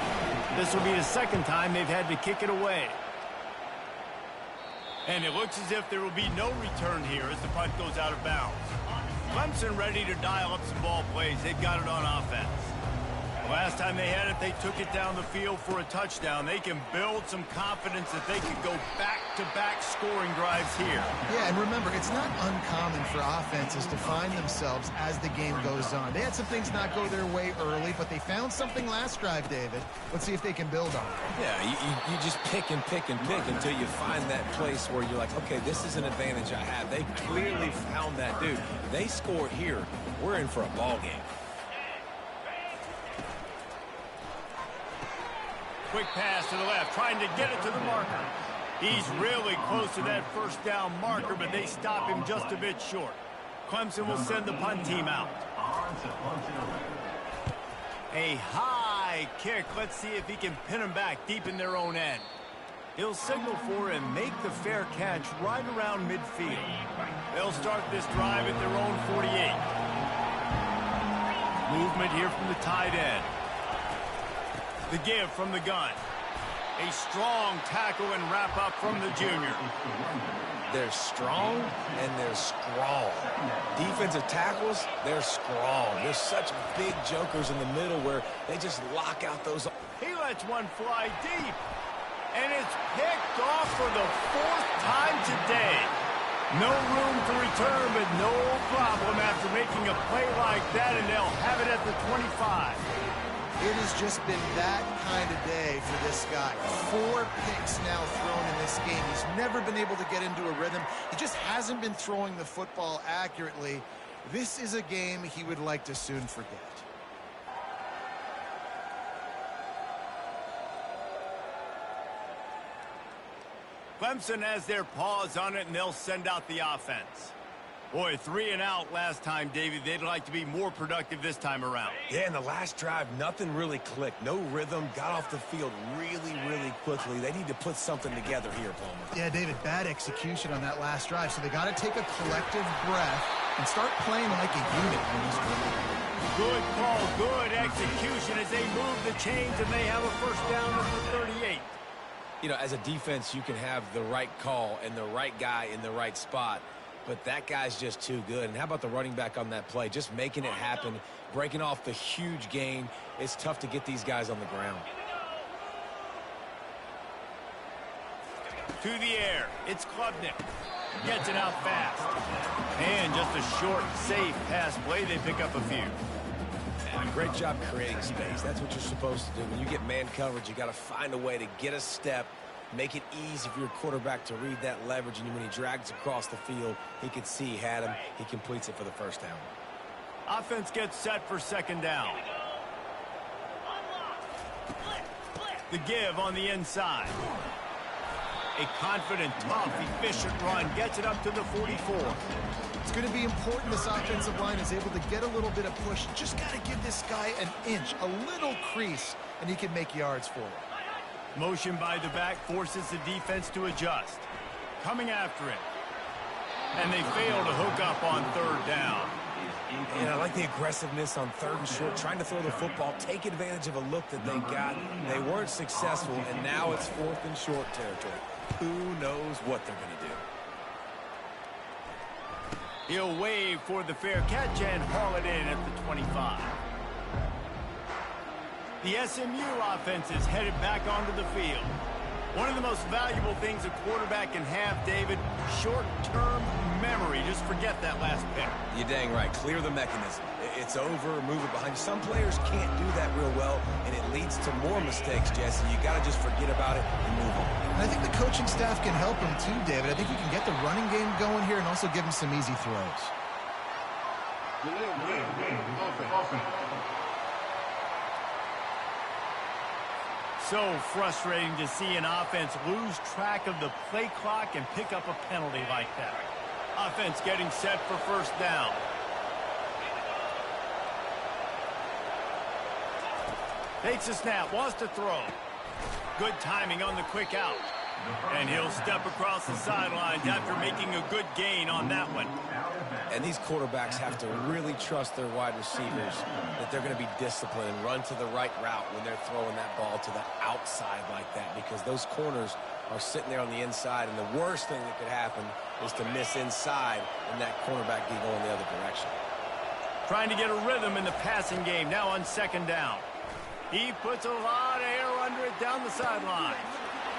This will be the 2nd time they've had to kick it away. And it looks as if there will be no return here as the punt goes out of bounds. Clemson ready to dial up some ball plays. They've got it on offense. Last time they had it, they took it down the field for a touchdown. They can build some confidence that they could go back-to-back scoring drives here. Yeah, and remember, it's not uncommon for offenses to find themselves as the game goes on. They had some things not go their way early, but they found something last drive, David. Let's see if they can build on it. Yeah, you just pick and pick and pick until you find that place where you're like, okay, this is an advantage I have. They clearly found that, dude. They score here, we're in for a ball game. Quick pass to the left, trying to get it to the marker. He's really close to that 1st down marker, but they stop him just a bit short. Clemson will send the punt team out. A high kick. Let's see if he can pin him back deep in their own end. He'll signal for and make the fair catch right around midfield. They'll start this drive at their own 48. Movement here from the tight end. The give from the gun. A strong tackle and wrap up from the junior. They're strong and they're scrawl. Defensive tackles, they're scrawl. They're such big jokers in the middle where they just lock out those. He lets one fly deep. And it's picked off for the 4th time today. No room to return, but no problem after making a play like that, and they'll have it at the 25. It has just been that kind of day for this guy. 4 picks now thrown in this game. He's never been able to get into a rhythm. He just hasn't been throwing the football accurately. This is a game he would like to soon forget. Clemson has their paws on it, and they'll send out the offense. Boy, 3 and out last time, David. They'd like to be more productive this time around. Yeah, in the last drive, nothing really clicked. No rhythm, got off the field really, really quickly. They need to put something together here, Palmer. Yeah, David, bad execution on that last drive. So they got to take a collective breath and start playing like a unit on this drive. Good call, good execution as they move the chains, and they have a 1st down at the 38. You know, as a defense, you can have the right call and the right guy in the right spot. But that guy's just too good. And how about the running back on that play? Just making it happen, breaking off the huge gain. It's tough to get these guys on the ground. To the air, it's Klubnik. Gets it out fast. And just a short, safe pass play. They pick up a few. Yeah, great job creating space. That's what you're supposed to do. When you get man coverage, you got to find a way to get a step Make it easy for your quarterback to read that leverage, and when he drags across the field, he can see he had him. He completes it for the first down. Offense gets set for second down. The give on the inside. A confident, tough, efficient run gets it up to the 44. It's going to be important this offensive line is able to get a little bit of push. Just got to give this guy an inch, a little crease, and he can make yards for it. Motion by the back forces the defense to adjust. Coming after it. And they fail to hook up on third down. And I like the aggressiveness on third and short, trying to throw the football, take advantage of a look that they got. They weren't successful, and now it's fourth and short territory. Who knows what they're going to do? He'll wave for the fair catch and haul it in at the 25. The SMU offense is headed back onto the field. One of the most valuable things a quarterback can have, David, short-term memory. Just forget that last pick. You're dang right. Clear the mechanism. It's over, move it behind. Some players can't do that real well, and it leads to more mistakes, Jesse. You got to just forget about it and move on. And I think the coaching staff can help him too, David. I think you can get the running game going here and also give him some easy throws. So frustrating to see an offense lose track of the play clock and pick up a penalty like that. Offense getting set for first down. Takes a snap, wants to throw. Good timing on the quick out. And he'll step across the sidelines after making a good gain on that one. And these quarterbacks have to really trust their wide receivers that they're going to be disciplined and run to the right route when they're throwing that ball to the outside like that, because those corners are sitting there on the inside, and the worst thing that could happen is to miss inside and that cornerback be going the other direction. Trying to get a rhythm in the passing game now on second down. He puts a lot of air under it down the sideline.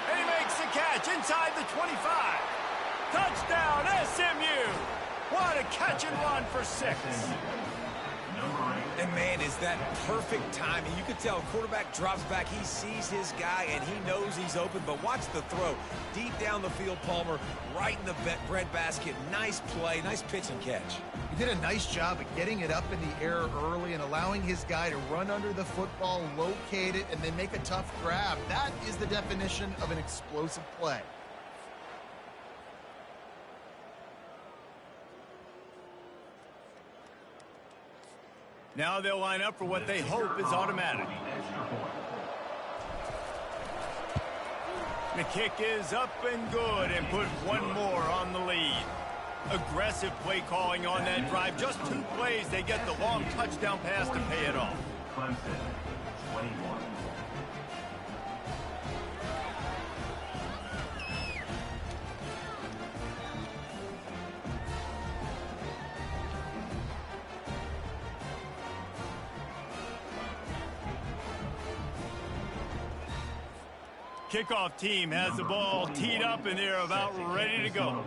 And he makes the catch inside the 25. Touchdown, SMU. What a catch and run for 6. And, man, is that perfect timing. You can tell quarterback drops back. He sees his guy, and he knows he's open. But watch the throw. Deep down the field, Palmer, right in the breadbasket. Nice play, nice pitch and catch. He did a nice job of getting it up in the air early and allowing his guy to run under the football, locate it, and then make a tough grab. That is the definition of an explosive play. Now they'll line up for what they hope is automatic. The kick is up and good and put one more on the lead. Aggressive play calling on that drive. Just 2 plays, they get the long touchdown pass to pay it off. Clemson, 21. Kickoff team has the ball teed up and they're about ready to go.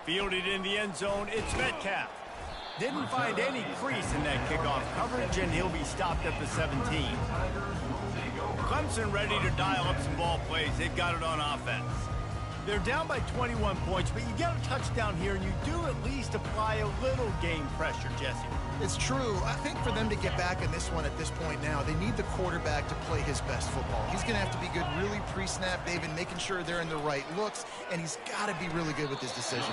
Fielded in the end zone, it's Metcalf. Didn't find any crease in that kickoff coverage, and he'll be stopped at the 17. Clemson ready to dial up some ball plays. They've got it on offense. They're down by 21 points, but you get a touchdown here, and you do at least apply a little game pressure, Jesse. It's true. I think for them to get back in this one at this point now, they need the quarterback to play his best football. He's going to have to be good really pre-snap, David, making sure they're in the right looks, and he's got to be really good with his decision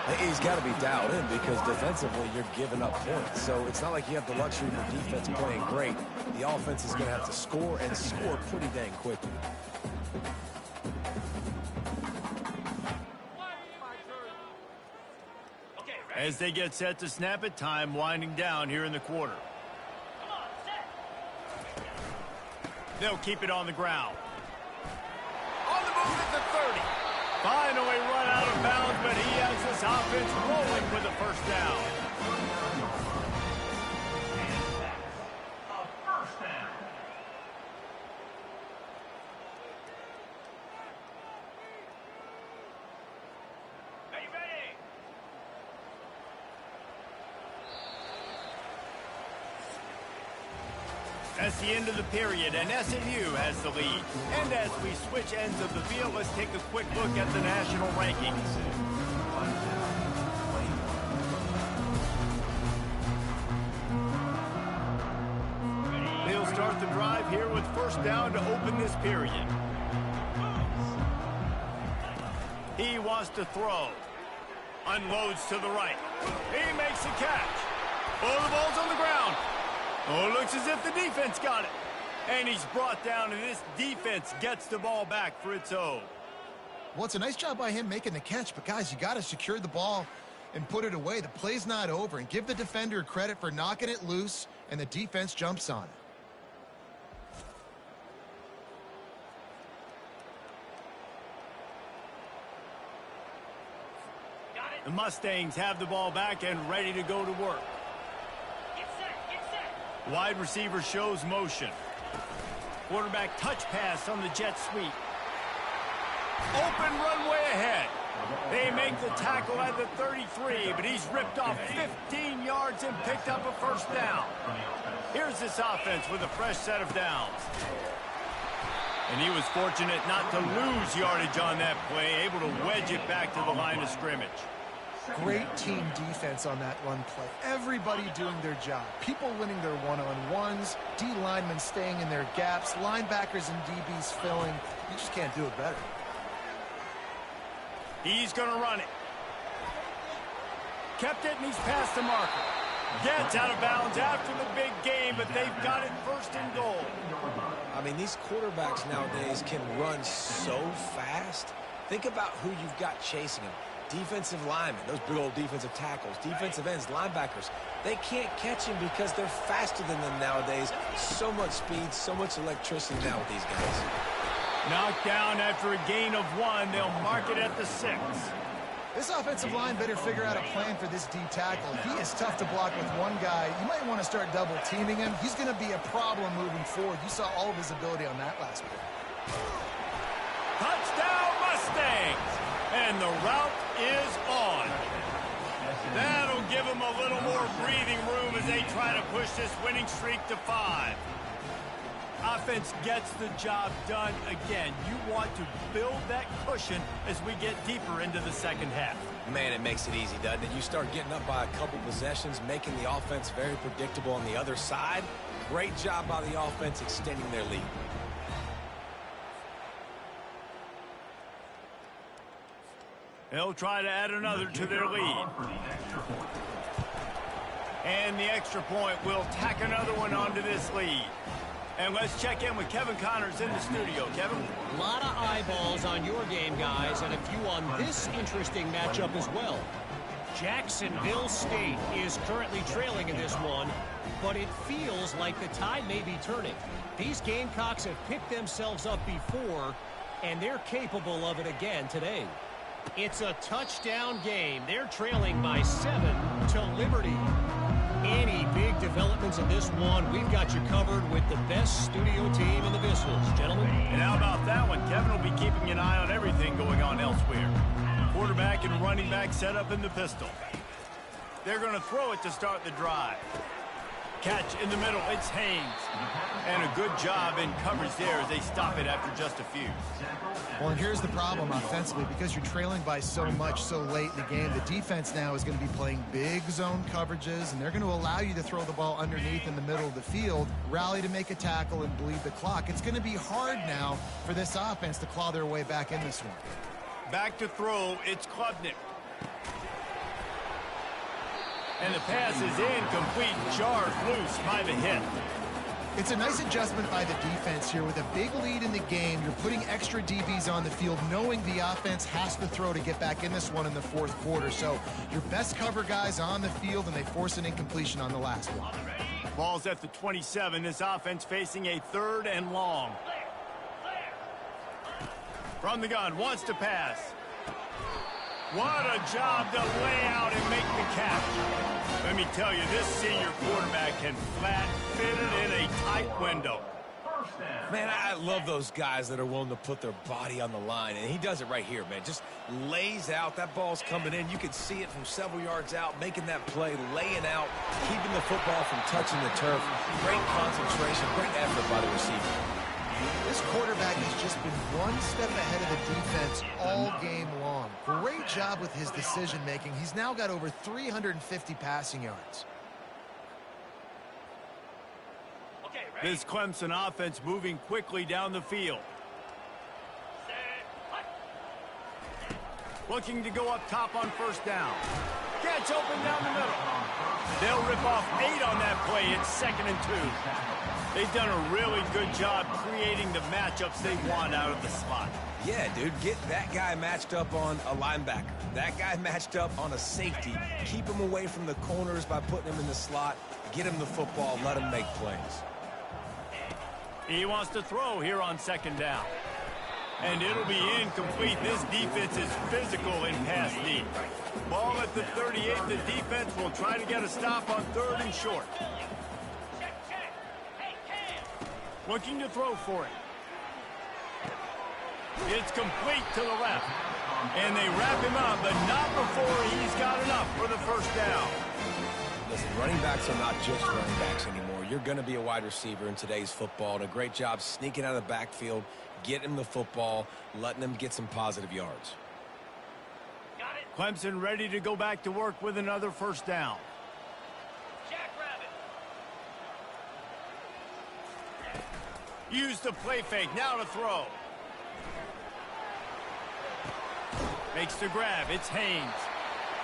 making. He's got to be dialed in because defensively you're giving up points. So it's not like you have the luxury of the defense playing great. The offense is going to have to score and score pretty dang quickly. As they get set to snap it, time winding down here in the quarter. They'll keep it on the ground. On the move at the 30. Finally run out of bounds, but he has this offense rolling with a first down. That's the end of the period, and SMU has the lead. And as we switch ends of the field, let's take a quick look at the national rankings. They'll start the drive here with first down to open this period. He wants to throw. Unloads to the right. He makes a catch. Oh, the ball's on the ground. Oh, it looks as if the defense got it. And he's brought down, and this defense gets the ball back for its own. Well, it's a nice job by him making the catch, but guys, you got to secure the ball and put it away. The play's not over, and give the defender credit for knocking it loose, and the defense jumps on it. The Mustangs have the ball back and ready to go to work. Wide receiver shows motion. Quarterback touch pass on the jet sweep. Open runway ahead. They make the tackle at the 33, but he's ripped off 15 yards and picked up a first down. Here's this offense with a fresh set of downs. And he was fortunate not to lose yardage on that play, able to wedge it back to the line of scrimmage. Great team defense on that run play. Everybody doing their job. People winning their one-on-ones, D linemen staying in their gaps, linebackers and DBs filling. You just can't do it better. He's going to run it. Kept it, and he's past the marker. Gets out of bounds after the big game, but they've got it first and goal. I mean, these quarterbacks nowadays can run so fast. Think about who you've got chasing them. Defensive linemen, those big old defensive tackles, defensive ends, linebackers. They can't catch him because they're faster than them nowadays. So much speed, so much electricity now with these guys. Knocked down after a gain of 1. They'll mark it at the 6. This offensive line better figure out a plan for this D tackle. He is tough to block with one guy. You might want to start double teaming him. He's going to be a problem moving forward. You saw all of his ability on that last play. Touchdown Mustangs! And the route is on. That'll give them a little more breathing room as they try to push this winning streak to 5. Offense gets the job done again. You want to build that cushion as we get deeper into the second half. Man, it makes it easy, doesn't it? You start getting up by a couple possessions, making the offense very predictable on the other side. Great job by the offense extending their lead. They'll try to add another to their lead. And the extra point will tack another one onto this lead. And let's check in with Kevin Connors in the studio. Kevin? A lot of eyeballs on your game, guys, and a few on this interesting matchup as well. Jacksonville State is currently trailing in this one, but it feels like the tide may be turning. These Gamecocks have picked themselves up before, and they're capable of it again today. It's a touchdown game. They're trailing by 7 to Liberty. Any big developments in this one, we've got you covered with the best studio team in the business, gentlemen. And how about that one? Kevin will be keeping an eye on everything going on elsewhere. Quarterback and running back set up in the pistol. They're going to throw it to start the drive. Catch in the middle. It's Haynes. And a good job in coverage there as they stop it after just a few. Well, and here's the problem offensively. Because you're trailing by so much so late in the game, the defense now is going to be playing big zone coverages, and they're going to allow you to throw the ball underneath in the middle of the field, rally to make a tackle, and bleed the clock. It's going to be hard now for this offense to claw their way back in this one. Back to throw. It's Klubnik. And the pass is incomplete. Jarred loose by the hit. It's a nice adjustment by the defense here. With a big lead in the game, you're putting extra DBs on the field, knowing the offense has to throw to get back in this one in the fourth quarter. So your best cover guys on the field, and they force an incompletion on the last one. Ball's at the 27. This offense facing a 3rd and long. From the gun, wants to pass. What a job to lay out and make the catch. Let me tell you, this senior quarterback can flat fit it in a tight window. Man, I love those guys that are willing to put their body on the line, and he does it right here, man. Just lays out. That ball's coming in. You can see it from several yards out, making that play, laying out, keeping the football from touching the turf. Great concentration, great effort by the receiver. This quarterback has just been one step ahead of the defense all game long. Great job with his decision-making. He's now got over 350 passing yards. This Clemson offense moving quickly down the field. Looking to go up top on first down. Gets open down the middle. They'll rip off 8 on that play. It's 2nd and 2. They've done a really good job creating the matchups they want out of the slot. Yeah, dude, get that guy matched up on a linebacker. That guy matched up on a safety. Keep him away from the corners by putting him in the slot. Get him the football. Let him make plays. He wants to throw here on 2nd down. And it'll be incomplete. This defense is physical in pass D. Ball at the 38. The defense will try to get a stop on 3rd and short. Looking to throw for it. It's complete to the left. And they wrap him up, but not before he's got enough for the first down. Listen, running backs are not just running backs anymore. You're going to be a wide receiver in today's football. And a great job sneaking out of the backfield, getting him the football, letting him get some positive yards. Clemson ready to go back to work with another first down. Use the play fake. Now to throw. Makes the grab. It's Haynes.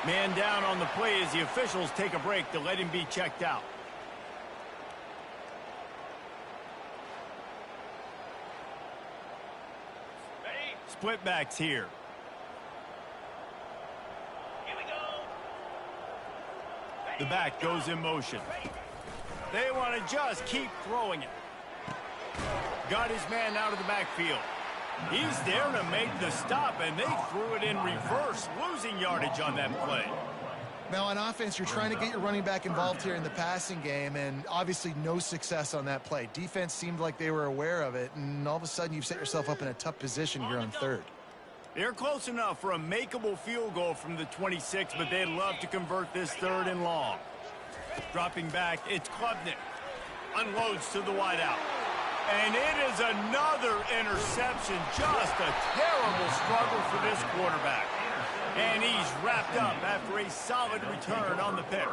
Man down on the play as the officials take a break to let him be checked out. Split backs here. The back goes in motion. They want to just keep throwing it. Got his man out of the backfield. He's there to make the stop, and they threw it in reverse, losing yardage on that play. Now, on offense, you're trying to get your running back involved here in the passing game, and obviously no success on that play. Defense seemed like they were aware of it, and all of a sudden you've set yourself up in a tough position here on 3rd. They're close enough for a makeable field goal from the 26, but they'd love to convert this 3rd and long. Dropping back, it's Klubnik. Unloads to the wideout. And it is another interception. Just a terrible struggle for this quarterback. And he's wrapped up after a solid return on the pick.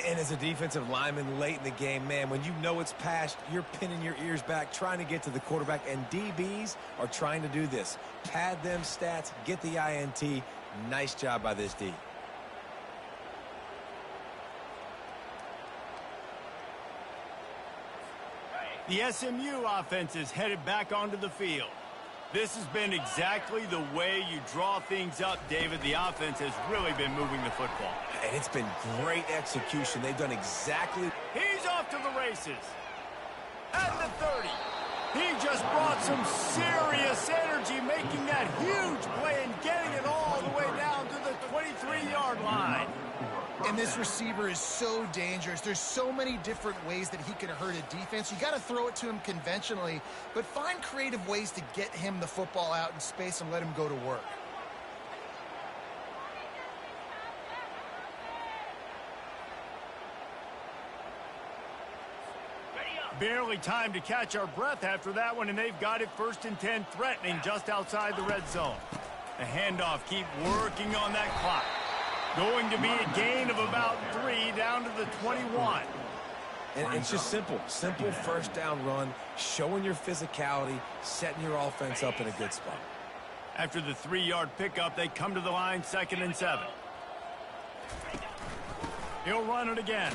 And as a defensive lineman late in the game, man, when you know it's passed, you're pinning your ears back, trying to get to the quarterback. And DBs are trying to do this. Pad them stats, get the INT. Nice job by this D. The SMU offense is headed back onto the field. This has been exactly the way you draw things up, David. The offense has really been moving the football. And it's been great execution. They've done exactly. He's off to the races. At the 30. He just brought some serious energy, making that huge play and getting it all the way down to the 23-yard line. And this receiver is so dangerous. There's so many different ways that he can hurt a defense. You got to throw it to him conventionally, but find creative ways to get him the football out in space and let him go to work. Barely time to catch our breath after that one, and they've got it 1st and 10, threatening just outside the red zone. The handoff, keep working on that clock. Going to be a gain of about 3 down to the 21. And it's just simple first down run, showing your physicality, setting your offense up in a good spot. After the 3-yard pickup, they come to the line 2nd and 7. He'll run it again.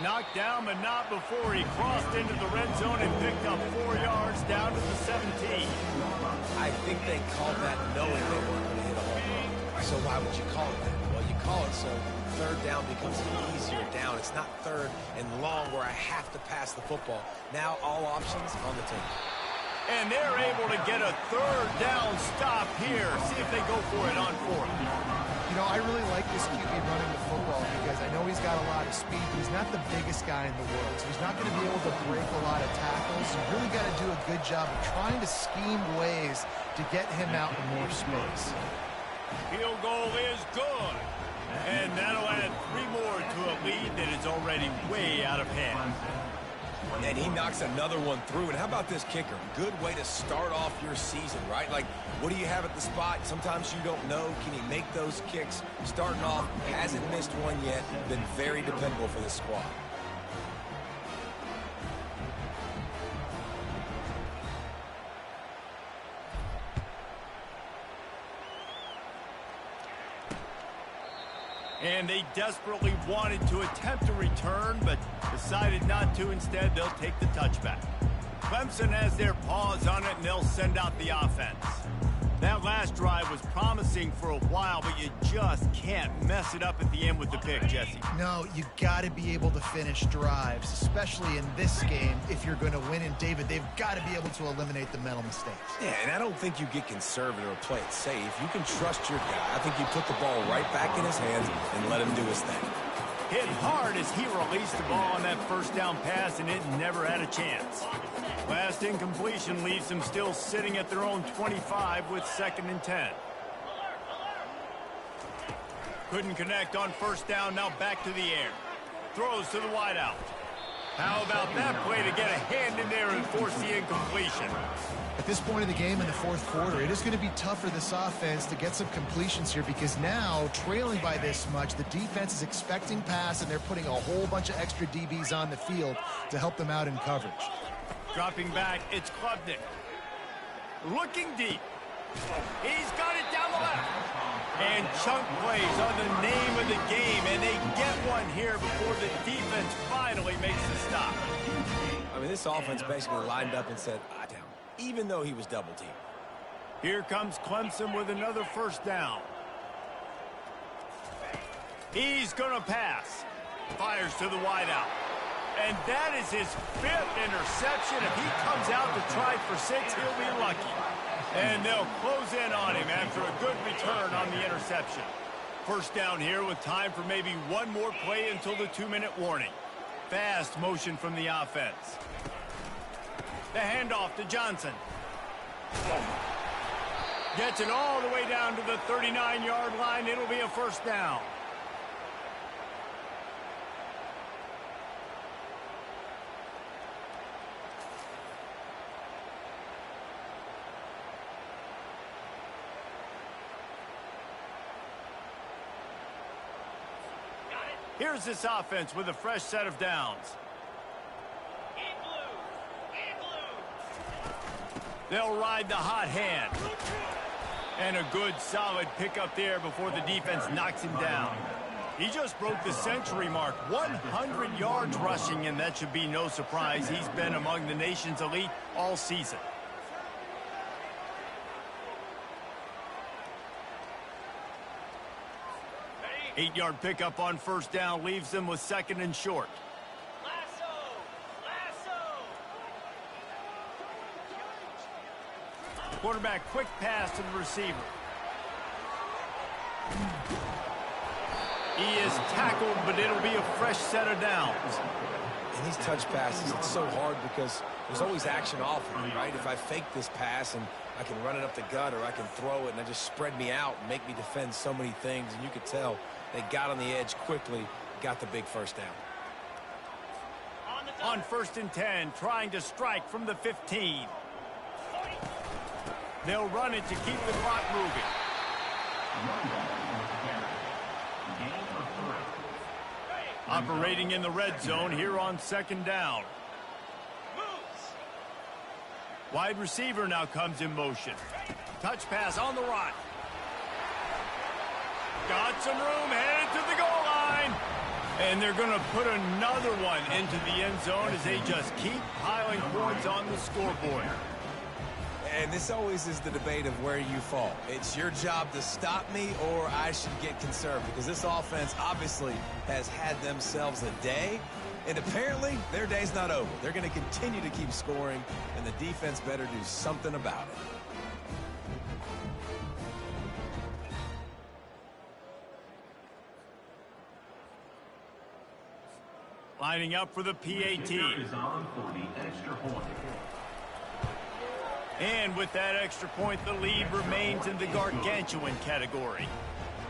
Knocked down, but not before he crossed into the red zone and picked up 4 yards down to the 17. I think they called that knowing they weren't going to hit a home run. So why would you call it that? Well, you call it so 3rd down becomes an easier down. It's not 3rd and long where I have to pass the football. Now all options on the table. And they're able to get a third down stop here. See if they go for it on fourth. You know, I really like this QB running the football because I know he's got a lot of speed, but he's not the biggest guy in the world. So he's not going to be able to break a lot of tackles. You really got to do a good job of trying to scheme ways to get him out in more space. Field goal is good. And that'll add 3 more to a lead that is already way out of hand. And he knocks another one through. And how about this kicker? Good way to start off your season, right? Like, what do you have at the spot? Sometimes you don't know. Can he make those kicks? Starting off, hasn't missed one yet. Been very dependable for this squad. And they desperately wanted to attempt a return, but decided not to. Instead, they'll take the touchback. Clemson has their paws on it, and they'll send out the offense. That last drive was promising for a while, but you just can't mess it up at the end with the pick, Jesse. No, you got to be able to finish drives, especially in this game. If you're going to win, and David, they've got to be able to eliminate the mental mistakes. Yeah, and I don't think you get conservative or play it safe. You can trust your guy. I think you put the ball right back in his hands and let him do his thing. Hit hard as he released the ball on that first down pass, and it never had a chance. Last incompletion leaves them still sitting at their own 25 with 2nd and 10. Couldn't connect on first down, now back to the air. Throws to the wideout. How about that play to get a hand in there and force the incompletion? At this point of the game in the fourth quarter, it is going to be tough for this offense to get some completions here because now, trailing by this much, the defense is expecting pass, and they're putting a whole bunch of extra DBs on the field to help them out in coverage. Dropping back, it's Klubnik. Looking deep. He's got it down the left. And chunk plays are the name of the game, and they get one here before the defense finally makes the stop. I mean, this offense basically lined up and said, down, even though he was double-teamed. Here comes Clemson with another first down. He's going to pass. Fires to the wideout. And that is his 5th interception. If he comes out to try for 6, he'll be lucky. And they'll close in on him after a good return on the interception. First down here with time for maybe one more play until the 2-minute warning. Fast motion from the offense. The handoff to Johnson. Gets it all the way down to the 39-yard line. It'll be a first down. Here's this offense with a fresh set of downs. They'll ride the hot hand. And a good, solid pickup there before the defense knocks him down. He just broke the century mark. 100 yards rushing, and that should be no surprise. He's been among the nation's elite all season. Eight-yard pickup on first down leaves them with 2nd and short. Quarterback, quick pass to the receiver. He is tackled, but it'll be a fresh set of downs. And these touch passes, it's so hard because there's always action off of me, right? If I fake this pass and I can run it up the gut, or I can throw it and it just spread me out and make me defend so many things. And you could tell they got on the edge quickly, got the big first down. On 1st and 10, trying to strike from the 15. They'll run it to keep the clock moving. Operating in the red zone here on 2nd down. Wide receiver now comes in motion. Touch pass on the run. Got some room, headed to the goal line. And they're going to put another one into the end zone as they just keep piling points on the scoreboard. And this always is the debate of where you fall. It's your job to stop me, or I should get conservative, because this offense obviously has had themselves a day. And apparently, their day's not over. They're going to continue to keep scoring, and the defense better do something about it. Lining up for the PAT. Is on for the extra point. And with that extra point, the lead remains in the gargantuan category.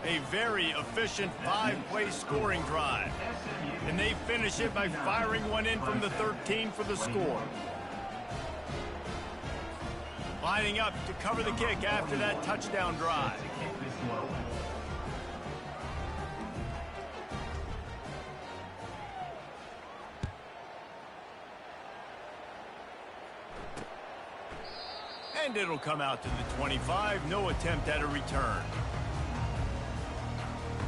A very efficient 5-play scoring drive. And they finish it by firing one in from the 13 for the score. Lining up to cover the kick after that touchdown drive. And it'll come out to the 25. No attempt at a return.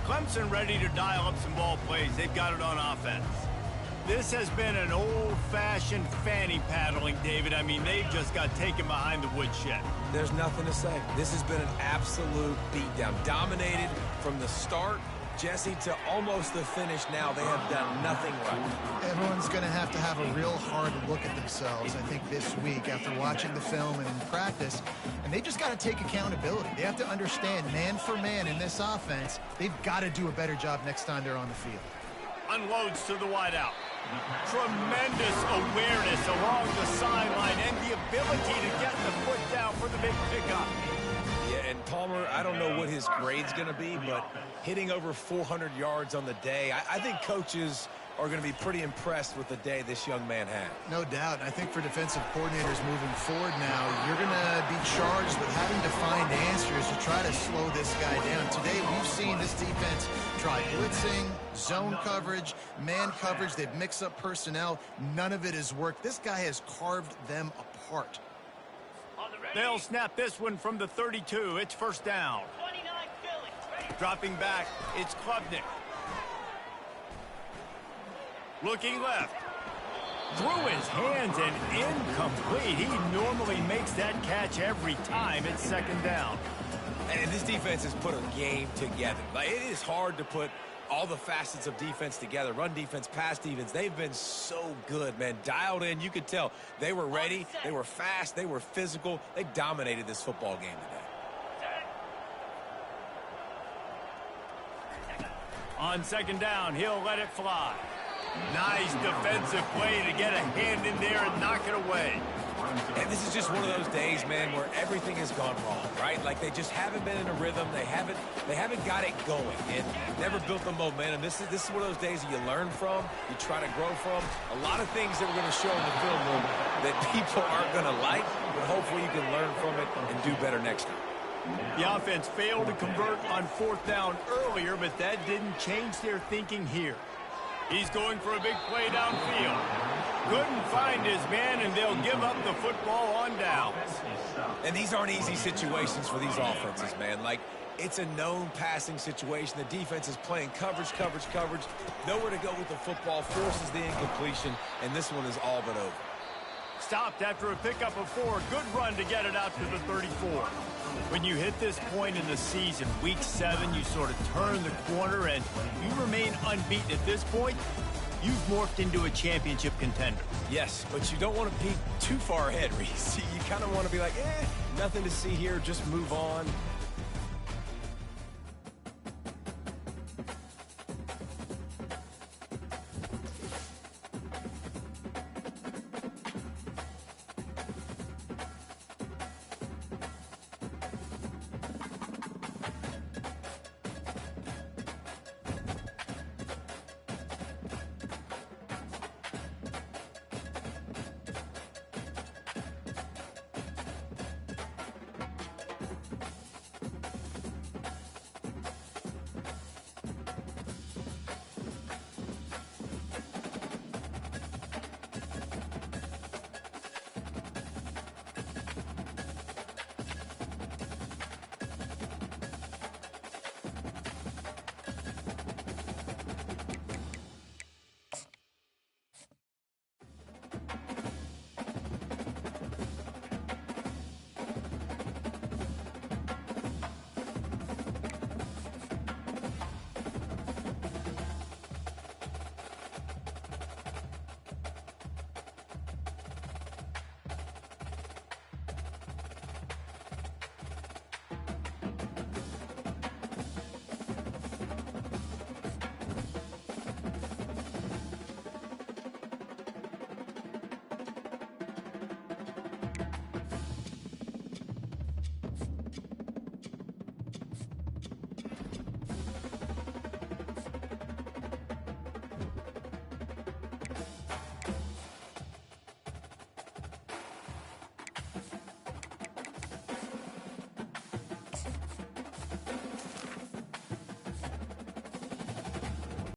Clemson ready to dial up some ball plays. They've got it on offense. This has been an old-fashioned fanny paddling, David. I mean, they've just got taken behind the woodshed. There's nothing to say. This has been an absolute beatdown. Dominated from the start, Jesse, to almost the finish now. They have done nothing right. Everyone's going to have a real hard look at themselves, I think, this week after watching the film and in practice. And they just got to take accountability. They have to understand, man for man in this offense, they've got to do a better job next time they're on the field. Unloads to the wideout. Tremendous awareness along the sideline and the ability to get the foot down for the big pickup. Yeah, and Palmer, I don't know what his grade's going to be, but hitting over 400 yards on the day, I think coaches are going to be pretty impressed with the day this young man had. No doubt. I think for defensive coordinators moving forward now, you're going to be charged with having to find answers to try to slow this guy down. Today, we've seen this defense try blitzing, zone coverage, man coverage. They've mixed up personnel. None of it has worked. This guy has carved them apart. They'll snap this one from the 32. It's first down. Dropping back, it's Klubnik. Looking left. Through his hands and incomplete. He normally makes that catch every time. It's second down. And this defense has put a game together. Like, it is hard to put all the facets of defense together. Run defense, pass defense. They've been so good, man. Dialed in. You could tell they were ready. They were fast. They were physical. They dominated this football game today. On second down, he'll let it fly. Nice defensive play to get a hand in there and knock it away. And this is just one of those days, man, where everything has gone wrong, right? Like, they just haven't been in a rhythm. They haven't got it going and never built the momentum. This is one of those days that you learn from, you try to grow from. A lot of things that we're going to show in the film room that people aren't going to like, but hopefully you can learn from it and do better next time. The offense failed to convert on fourth down earlier, but that didn't change their thinking here. He's going for a big play downfield. Couldn't find his man, and they'll give up the football on downs. And these aren't easy situations for these offenses, man. Like, it's a known passing situation. The defense is playing coverage. Nowhere to go with the football, forces the incompletion, and this one is all but over. Stopped after a pickup of 4. Good run to get it out to the 34. When you hit this point in the season, week 7, you sort of turn the corner and you remain unbeaten. At this point, you've morphed into a championship contender. Yes, but you don't want to peek too far ahead, Reese. You kind of want to be like, nothing to see here, just move on.